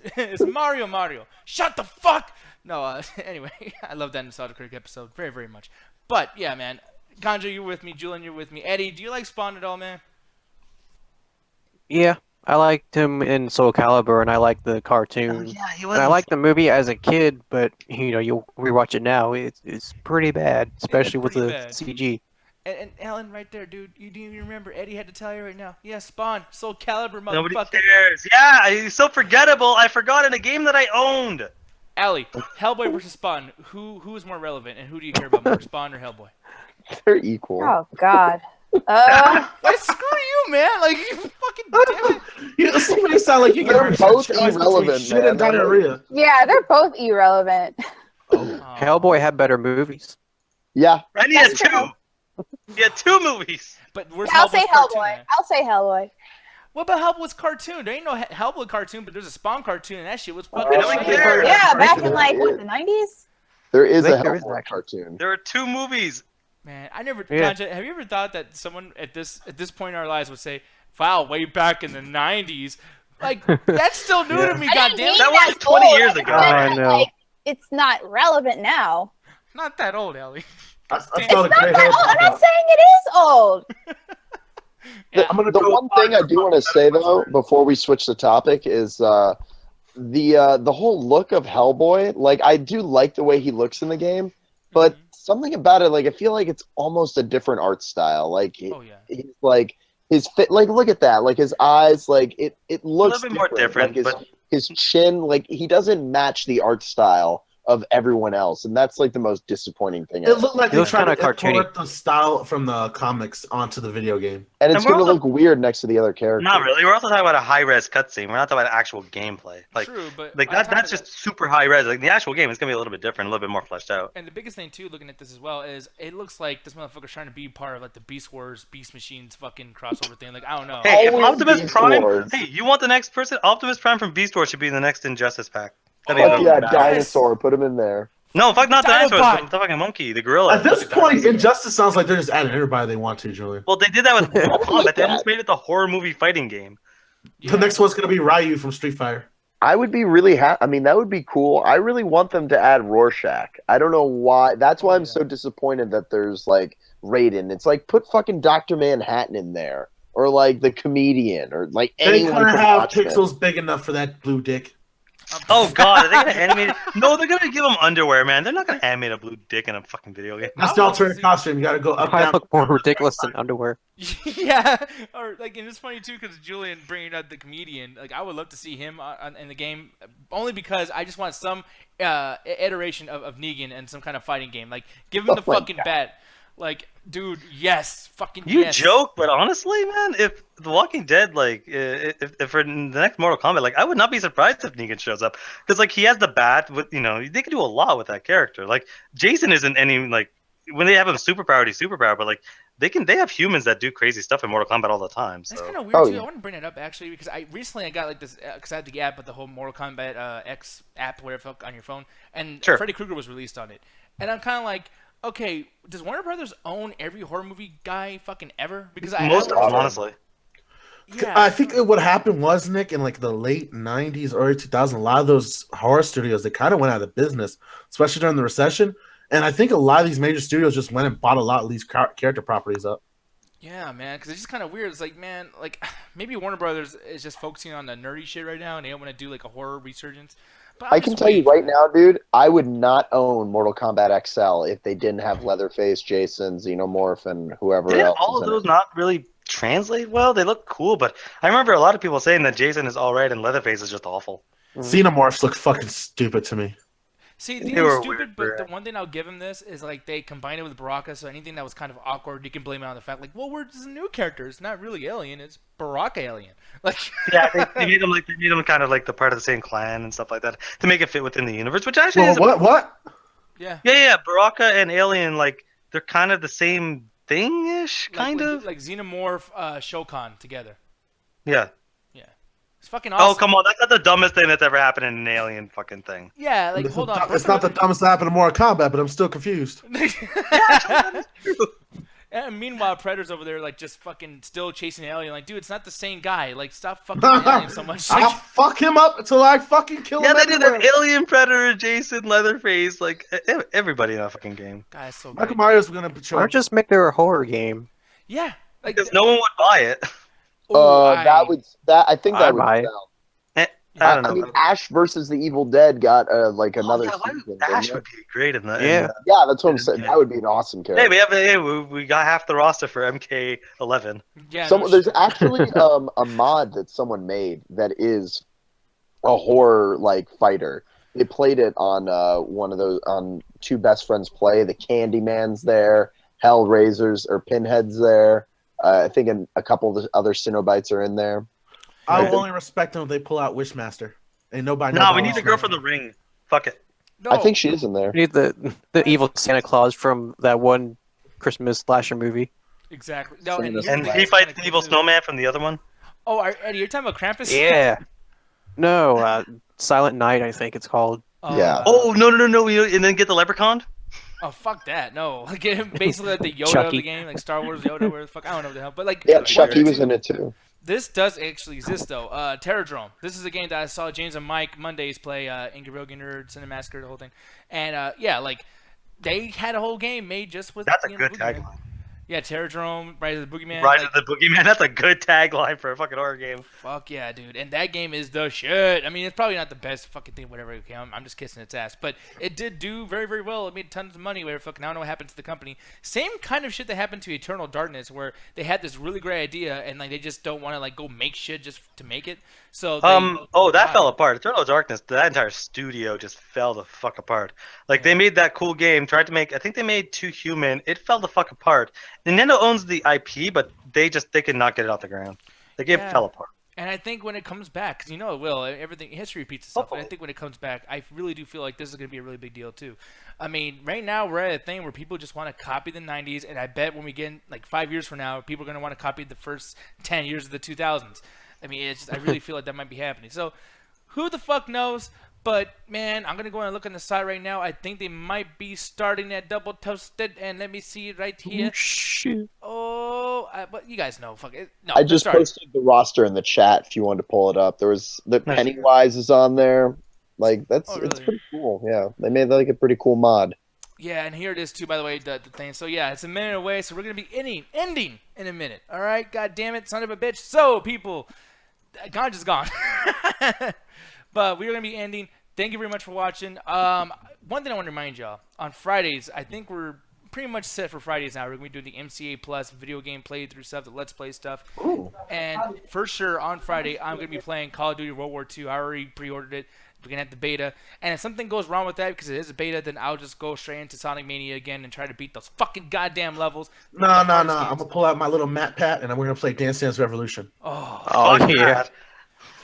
Mario. Shut the fuck. No. Anyway, I love that Nostalgia Critic episode very, very much. But yeah, man. Ganja, you're with me. Julian, you're with me. Eddie, do you like Spawn at all, man? Yeah, I liked him in Soul Calibur, and I like the cartoon. Yeah, he And I liked the movie as a kid, but you rewatch it now, it's pretty bad, especially with pretty the bad. CG. And Alan, right there, dude. You didn't even remember. Eddie had to tell you right now. Yeah, Spawn, Soul Calibur, Nobody motherfucker. cares. Yeah, he's so forgettable. I forgot in a game that I owned. Allie, Hellboy versus Spawn. Who is more relevant, and who do you care about more, Spawn or Hellboy? They're equal. Oh God. Why, screw you, man! Like you fucking damn it. You make it sound like you They're can both choice between irrelevant, shit and man. diarrhea. Yeah, they're both irrelevant. Oh. Hellboy had better movies. Yeah. And he had That's two. true. He had two movies. But where's I'll Hellboy's say cartoon Hellboy. at? I'll say Hellboy. What about Hellboy's cartoon? There ain't no Hellboy cartoon, but there's a Spawn cartoon, and that shit was fucking. Nobody amazing. cares. Yeah, back in like what, the 90s. There is I a think there is Hellboy actually. cartoon. There are two movies. Man, I never. Yeah. Ganja, have you ever thought that someone at this point in our lives would say, "Wow, way back in the '90s"? Like that's still new to me. I didn't Goddamn, mean That was that's 20 old. years I ago. meant I that, know. like, it's not relevant now. not that old, Ellie. I It's felt It's a not great that hair old. I'm pop not out. saying it is old. Yeah. I'm gonna The go one thing I do want to say though, before we switch the topic, is the whole look of Hellboy. Like, I do like the way he looks in the game, but Mhm. something about it, like, I feel like it's almost a different art style. Like, Oh yeah. he's like his fit. Like, look at that. Like his eyes. Like it looks bit more different, Like but- his chin. Like he doesn't match the art style of everyone else, and that's like the most disappointing thing. It looked like He they looks tried to kinda cartoony. import the style from the comics onto the video game. And it's And we're going to also- look weird next to the other characters. Not really. We're also talking about a high-res cutscene. We're not talking about actual gameplay. Like, True, but like on top that's of just super high-res. Like the actual game is gonna be a little bit different, a little bit more fleshed out. And the biggest thing too, looking at this as well, is it looks like this motherfucker's trying to be part of like the Beast Wars, Beast Machines fucking crossover thing. Like I don't know. Hey, if Always Optimus Beast Prime, Wars. hey, you want the next person? Optimus Prime from Beast Wars should be in the next Injustice pack. That'd be Oh, really yeah, bad. dinosaur. Put him in there. No, fuck, not dinosaurs. Dinobot. The fucking monkey, the gorilla. At this Fuck point, dinosaurs. Injustice sounds like they're just adding everybody they want to, Julian. Well, they did that with Mortal Kombat. Like They almost that. made it the horror movie fighting game. Yeah. The next one's gonna be Ryu from Street Fighter. I would be really happy. I mean, that would be cool. I really want them to add Rorschach. I don't know why. That's why I'm Yeah. so disappointed that there's like Raiden. It's like put fucking Dr. Manhattan in there, or like the comedian, or like They anyone couldn't from have Watchmen. pixels big enough for that blue dick. Oh god, are they gonna animate it? No, they're gonna give him underwear, man. They're not gonna animate a blue dick in a fucking video game. That's the alternate costume. You gotta go up, Probably down. look more ridiculous than underwear. Yeah, or like, and it's funny too because Julian bringing up the comedian. Like, I would love to see him in the game, only because I just want some iteration of Negan and some kind of fighting game. Like, give him Oh the my fucking God. bat. Like, dude, yes, fucking You yes. joke, but honestly, man, if The Walking Dead, like, if for the next Mortal Kombat, like, I would not be surprised if Negan shows up, because like he has the bat with, they can do a lot with that character. Like, Jason isn't any like when they have him superpowered, he's superpowered, but like they have humans that do crazy stuff in Mortal Kombat all the time. That's So kind of weird Oh, too. yeah. I want to bring it up actually because I recently got like this because I had the app with the whole Mortal Kombat X app, whatever the fuck, on your phone, and Sure. Freddy Krueger was released on it, and I'm kind of like, okay, does Warner Brothers own every horror movie guy fucking ever? Because most of I, them, honestly. yeah, I think what happened was, Nick, in like the late 90s, early 2000s, a lot of those horror studios, they kind of went out of business, especially during the recession. And I think a lot of these major studios just went and bought a lot of these character properties up. yeah, man, because it's just kind of weird. It's like, man, like maybe Warner Brothers is just focusing on the nerdy shit right now, and they don't want to do like a horror resurgence. But I can tell you right now, dude, I would not own Mortal Kombat XL if they didn't have Leatherface, Jason, Xenomorph, and whoever Didn't else. all of those not really translate well? They look cool, but I remember a lot of people saying that Jason is alright and Leatherface is just awful. Xenomorphs look fucking stupid to me. See, They they were were stupid, weird. but the one thing I'll give him this is like they combined it with Baraka, so anything that was kind of awkward, you can blame it on the fact like, well, we're just a new character. It's not really Alien, it's Baraka Alien. Like, Yeah, they made them kind of like the part of the same clan and stuff like that to make it fit within the universe, which actually is What? yeah, yeah. Baraka and Alien, like they're kind of the same thing-ish, kind of. like Xenomorph, Shokan together. Yeah. It's fucking awesome. Oh come on, that's not the dumbest thing that's ever happened in an Alien fucking thing. Yeah, like hold on. It's not the dumbest that happened in Mortal Kombat, but I'm still confused. And meanwhile, Predator's over there, like, just fucking still chasing an alien. Like, dude, it's not the same guy. Like, stop fucking the alien so much. I'll fuck him up until I fucking kill him. Yeah, they did everywhere. that Alien, Predator, Jason, Leatherface, like everybody in that fucking game. Guys, so Michael great. Myers gonna show Or up. just make their a horror game. Yeah. Like, Because no one would buy it. I think that I would buy it. sell. I don't know. I mean, Ash versus the Evil Dead got like another season. Ash didn't would be great in that. Yeah. it? Yeah, that's what I'm saying. That would be an awesome Hey, character. we got half the roster for MK11. yeah. There's actually a mod that someone made that is a horror like fighter. They played it on one of those on Two Best Friends Play. The Candyman's there, Hellraisers or Pinhead's there. I think a couple of the other Cenobites are in there. I will only respect them if they pull out Wishmaster. Ain't nobody. No, we need the girl from the ring. Fuck it. No. I think she is in there. We need the evil Santa Claus from that one Christmas slasher movie. Exactly. No, And And he fights the evil snowman from the other one. Oh, Eddie, you're talking about Krampus? Yeah. No, Silent Night, I think it's called. Yeah. Oh, no. And then get the leprechaun? Oh, fuck that. No. Get him basically like the Yoda of Chucky. the game, like Star Wars Yoda, where the fuck, I don't know what the hell. But, like, Yeah, dude, Chucky Warfare was 2, in it too. This does actually exist, though. Terradrome. This is a game that I saw James and Mike Mondays play, Angry Rogan Nerd, Cinemassacre, the whole thing. And, yeah, like, they had a whole game made just with... That's a you know, good Boogeyman. tagline. Yeah, Terradrome, Rise of the Boogeyman. Rise like, of the Boogeyman. That's a good tagline for a fucking horror game. Fuck yeah, dude. And that game is the shit. I mean, it's probably not the best fucking thing, whatever it came. I'm just kissing its ass. But it did do very, very well. It made tons of money. Where fucking, I don't know what happened to the company. Same kind of shit that happened to Eternal Darkness, where they had this really great idea, and like they just don't want to like go make shit just to make it. So That fell apart. Eternal Darkness, that entire studio just fell the fuck apart. Like, they made that cool game, tried to make, I think they made 2 Human. It fell the fuck apart. Nintendo owns the IP, but they could not get it off the ground. The game fell apart. And I think when it comes back, because you know it will, everything history repeats itself. And I think when it comes back, I really do feel like this is going to be a really big deal too. I mean, right now we're at a thing where people just want to copy the '90s, and I bet when we get in, like 5 years from now, people are going to want to copy the first 10 years of the 2000s. I mean, I really feel like that might be happening. So, who the fuck knows? But man, I'm gonna go and look on the site right now. I think they might be starting at Double Toasted, and let me see it right here. Oh, shit. But you guys know, fuck it. No, I just sorry. posted the roster in the chat if you wanted to pull it up. There was the Pennywise is on there. Like it's really? pretty cool. Yeah, they made like a pretty cool mod. Yeah, and here it is too, by the way, the thing. So yeah, it's a minute away, so we're gonna be ending in a minute. All right, god damn it, son of a bitch. So people, Ganj is gone, but we're gonna be ending. Thank you very much for watching. One thing I want to remind y'all: on Fridays, I think we're pretty much set for Fridays now. We're gonna be doing the MCA Plus video game playthrough stuff, the Let's Play stuff. Ooh. And for sure on Friday, I'm gonna be playing Call of Duty World War II. I already pre-ordered it. We're gonna have the beta, and if something goes wrong with that because it is a beta, then I'll just go straight into Sonic Mania again and try to beat those fucking goddamn levels. No. I'm gonna pull out my little Mat Pat and we're gonna play Dance Dance Revolution. Oh, Fuck yeah. that.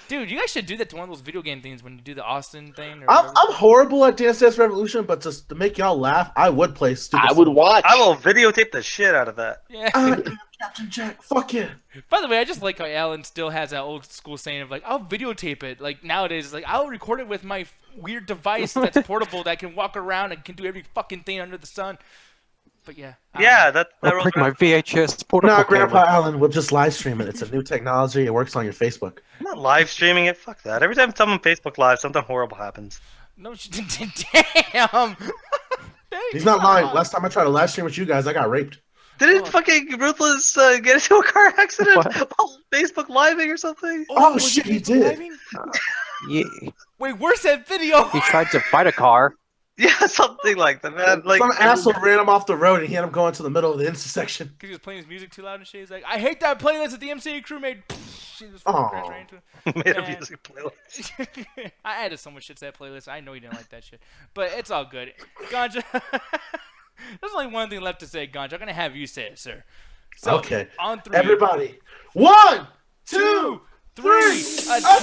Dude, you guys should do that to one of those video game things when you do the Austin thing. Or I'm whatever. horrible at Dance Dance Revolution, but just to make y'all laugh, I would play stupid. I would watch. I will videotape the shit out of that. Yeah. I am Captain Jack. Fuck yeah. By the way, I just like how Alan still has that old school saying of like, I'll videotape it. Like nowadays, it's like I'll record it with my weird device that's portable that can walk around and can do every fucking thing under the sun. But yeah. Yeah, that I'll rolls bring my around. VHS portable Nah, Grandpa camera. Alan, we'll just live stream it. It's a new technology. It works on your Facebook. I'm not live streaming it. Fuck that. Every time someone Facebook Live, something horrible happens. No, damn. He's not lying. Last time I tried to live stream with you guys, I got raped. Didn't fucking Ruthless get into a car accident What? while Facebook Living or something? Oh, was shit, he Facebook did. living? Wait, where's that video? He tried to fight a car. Yeah, something like that, man. Like Some asshole ran him off the road and he had him go into the middle of the intersection. Because he was playing his music too loud and shit. He's like, I hate that playlist that the MCA crew made. She just fucking crashed right into it. made a Man. music playlist. I added so much shit to that playlist. I know you didn't like that shit. But it's all good. Ganja, there's only one thing left to say, Ganja. I'm going to have you say it, sir. So, Okay. On 3. Everybody. 1, 2, 3. Attack!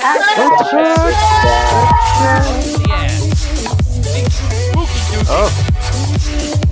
Yeah. Spooky dookie. Oh.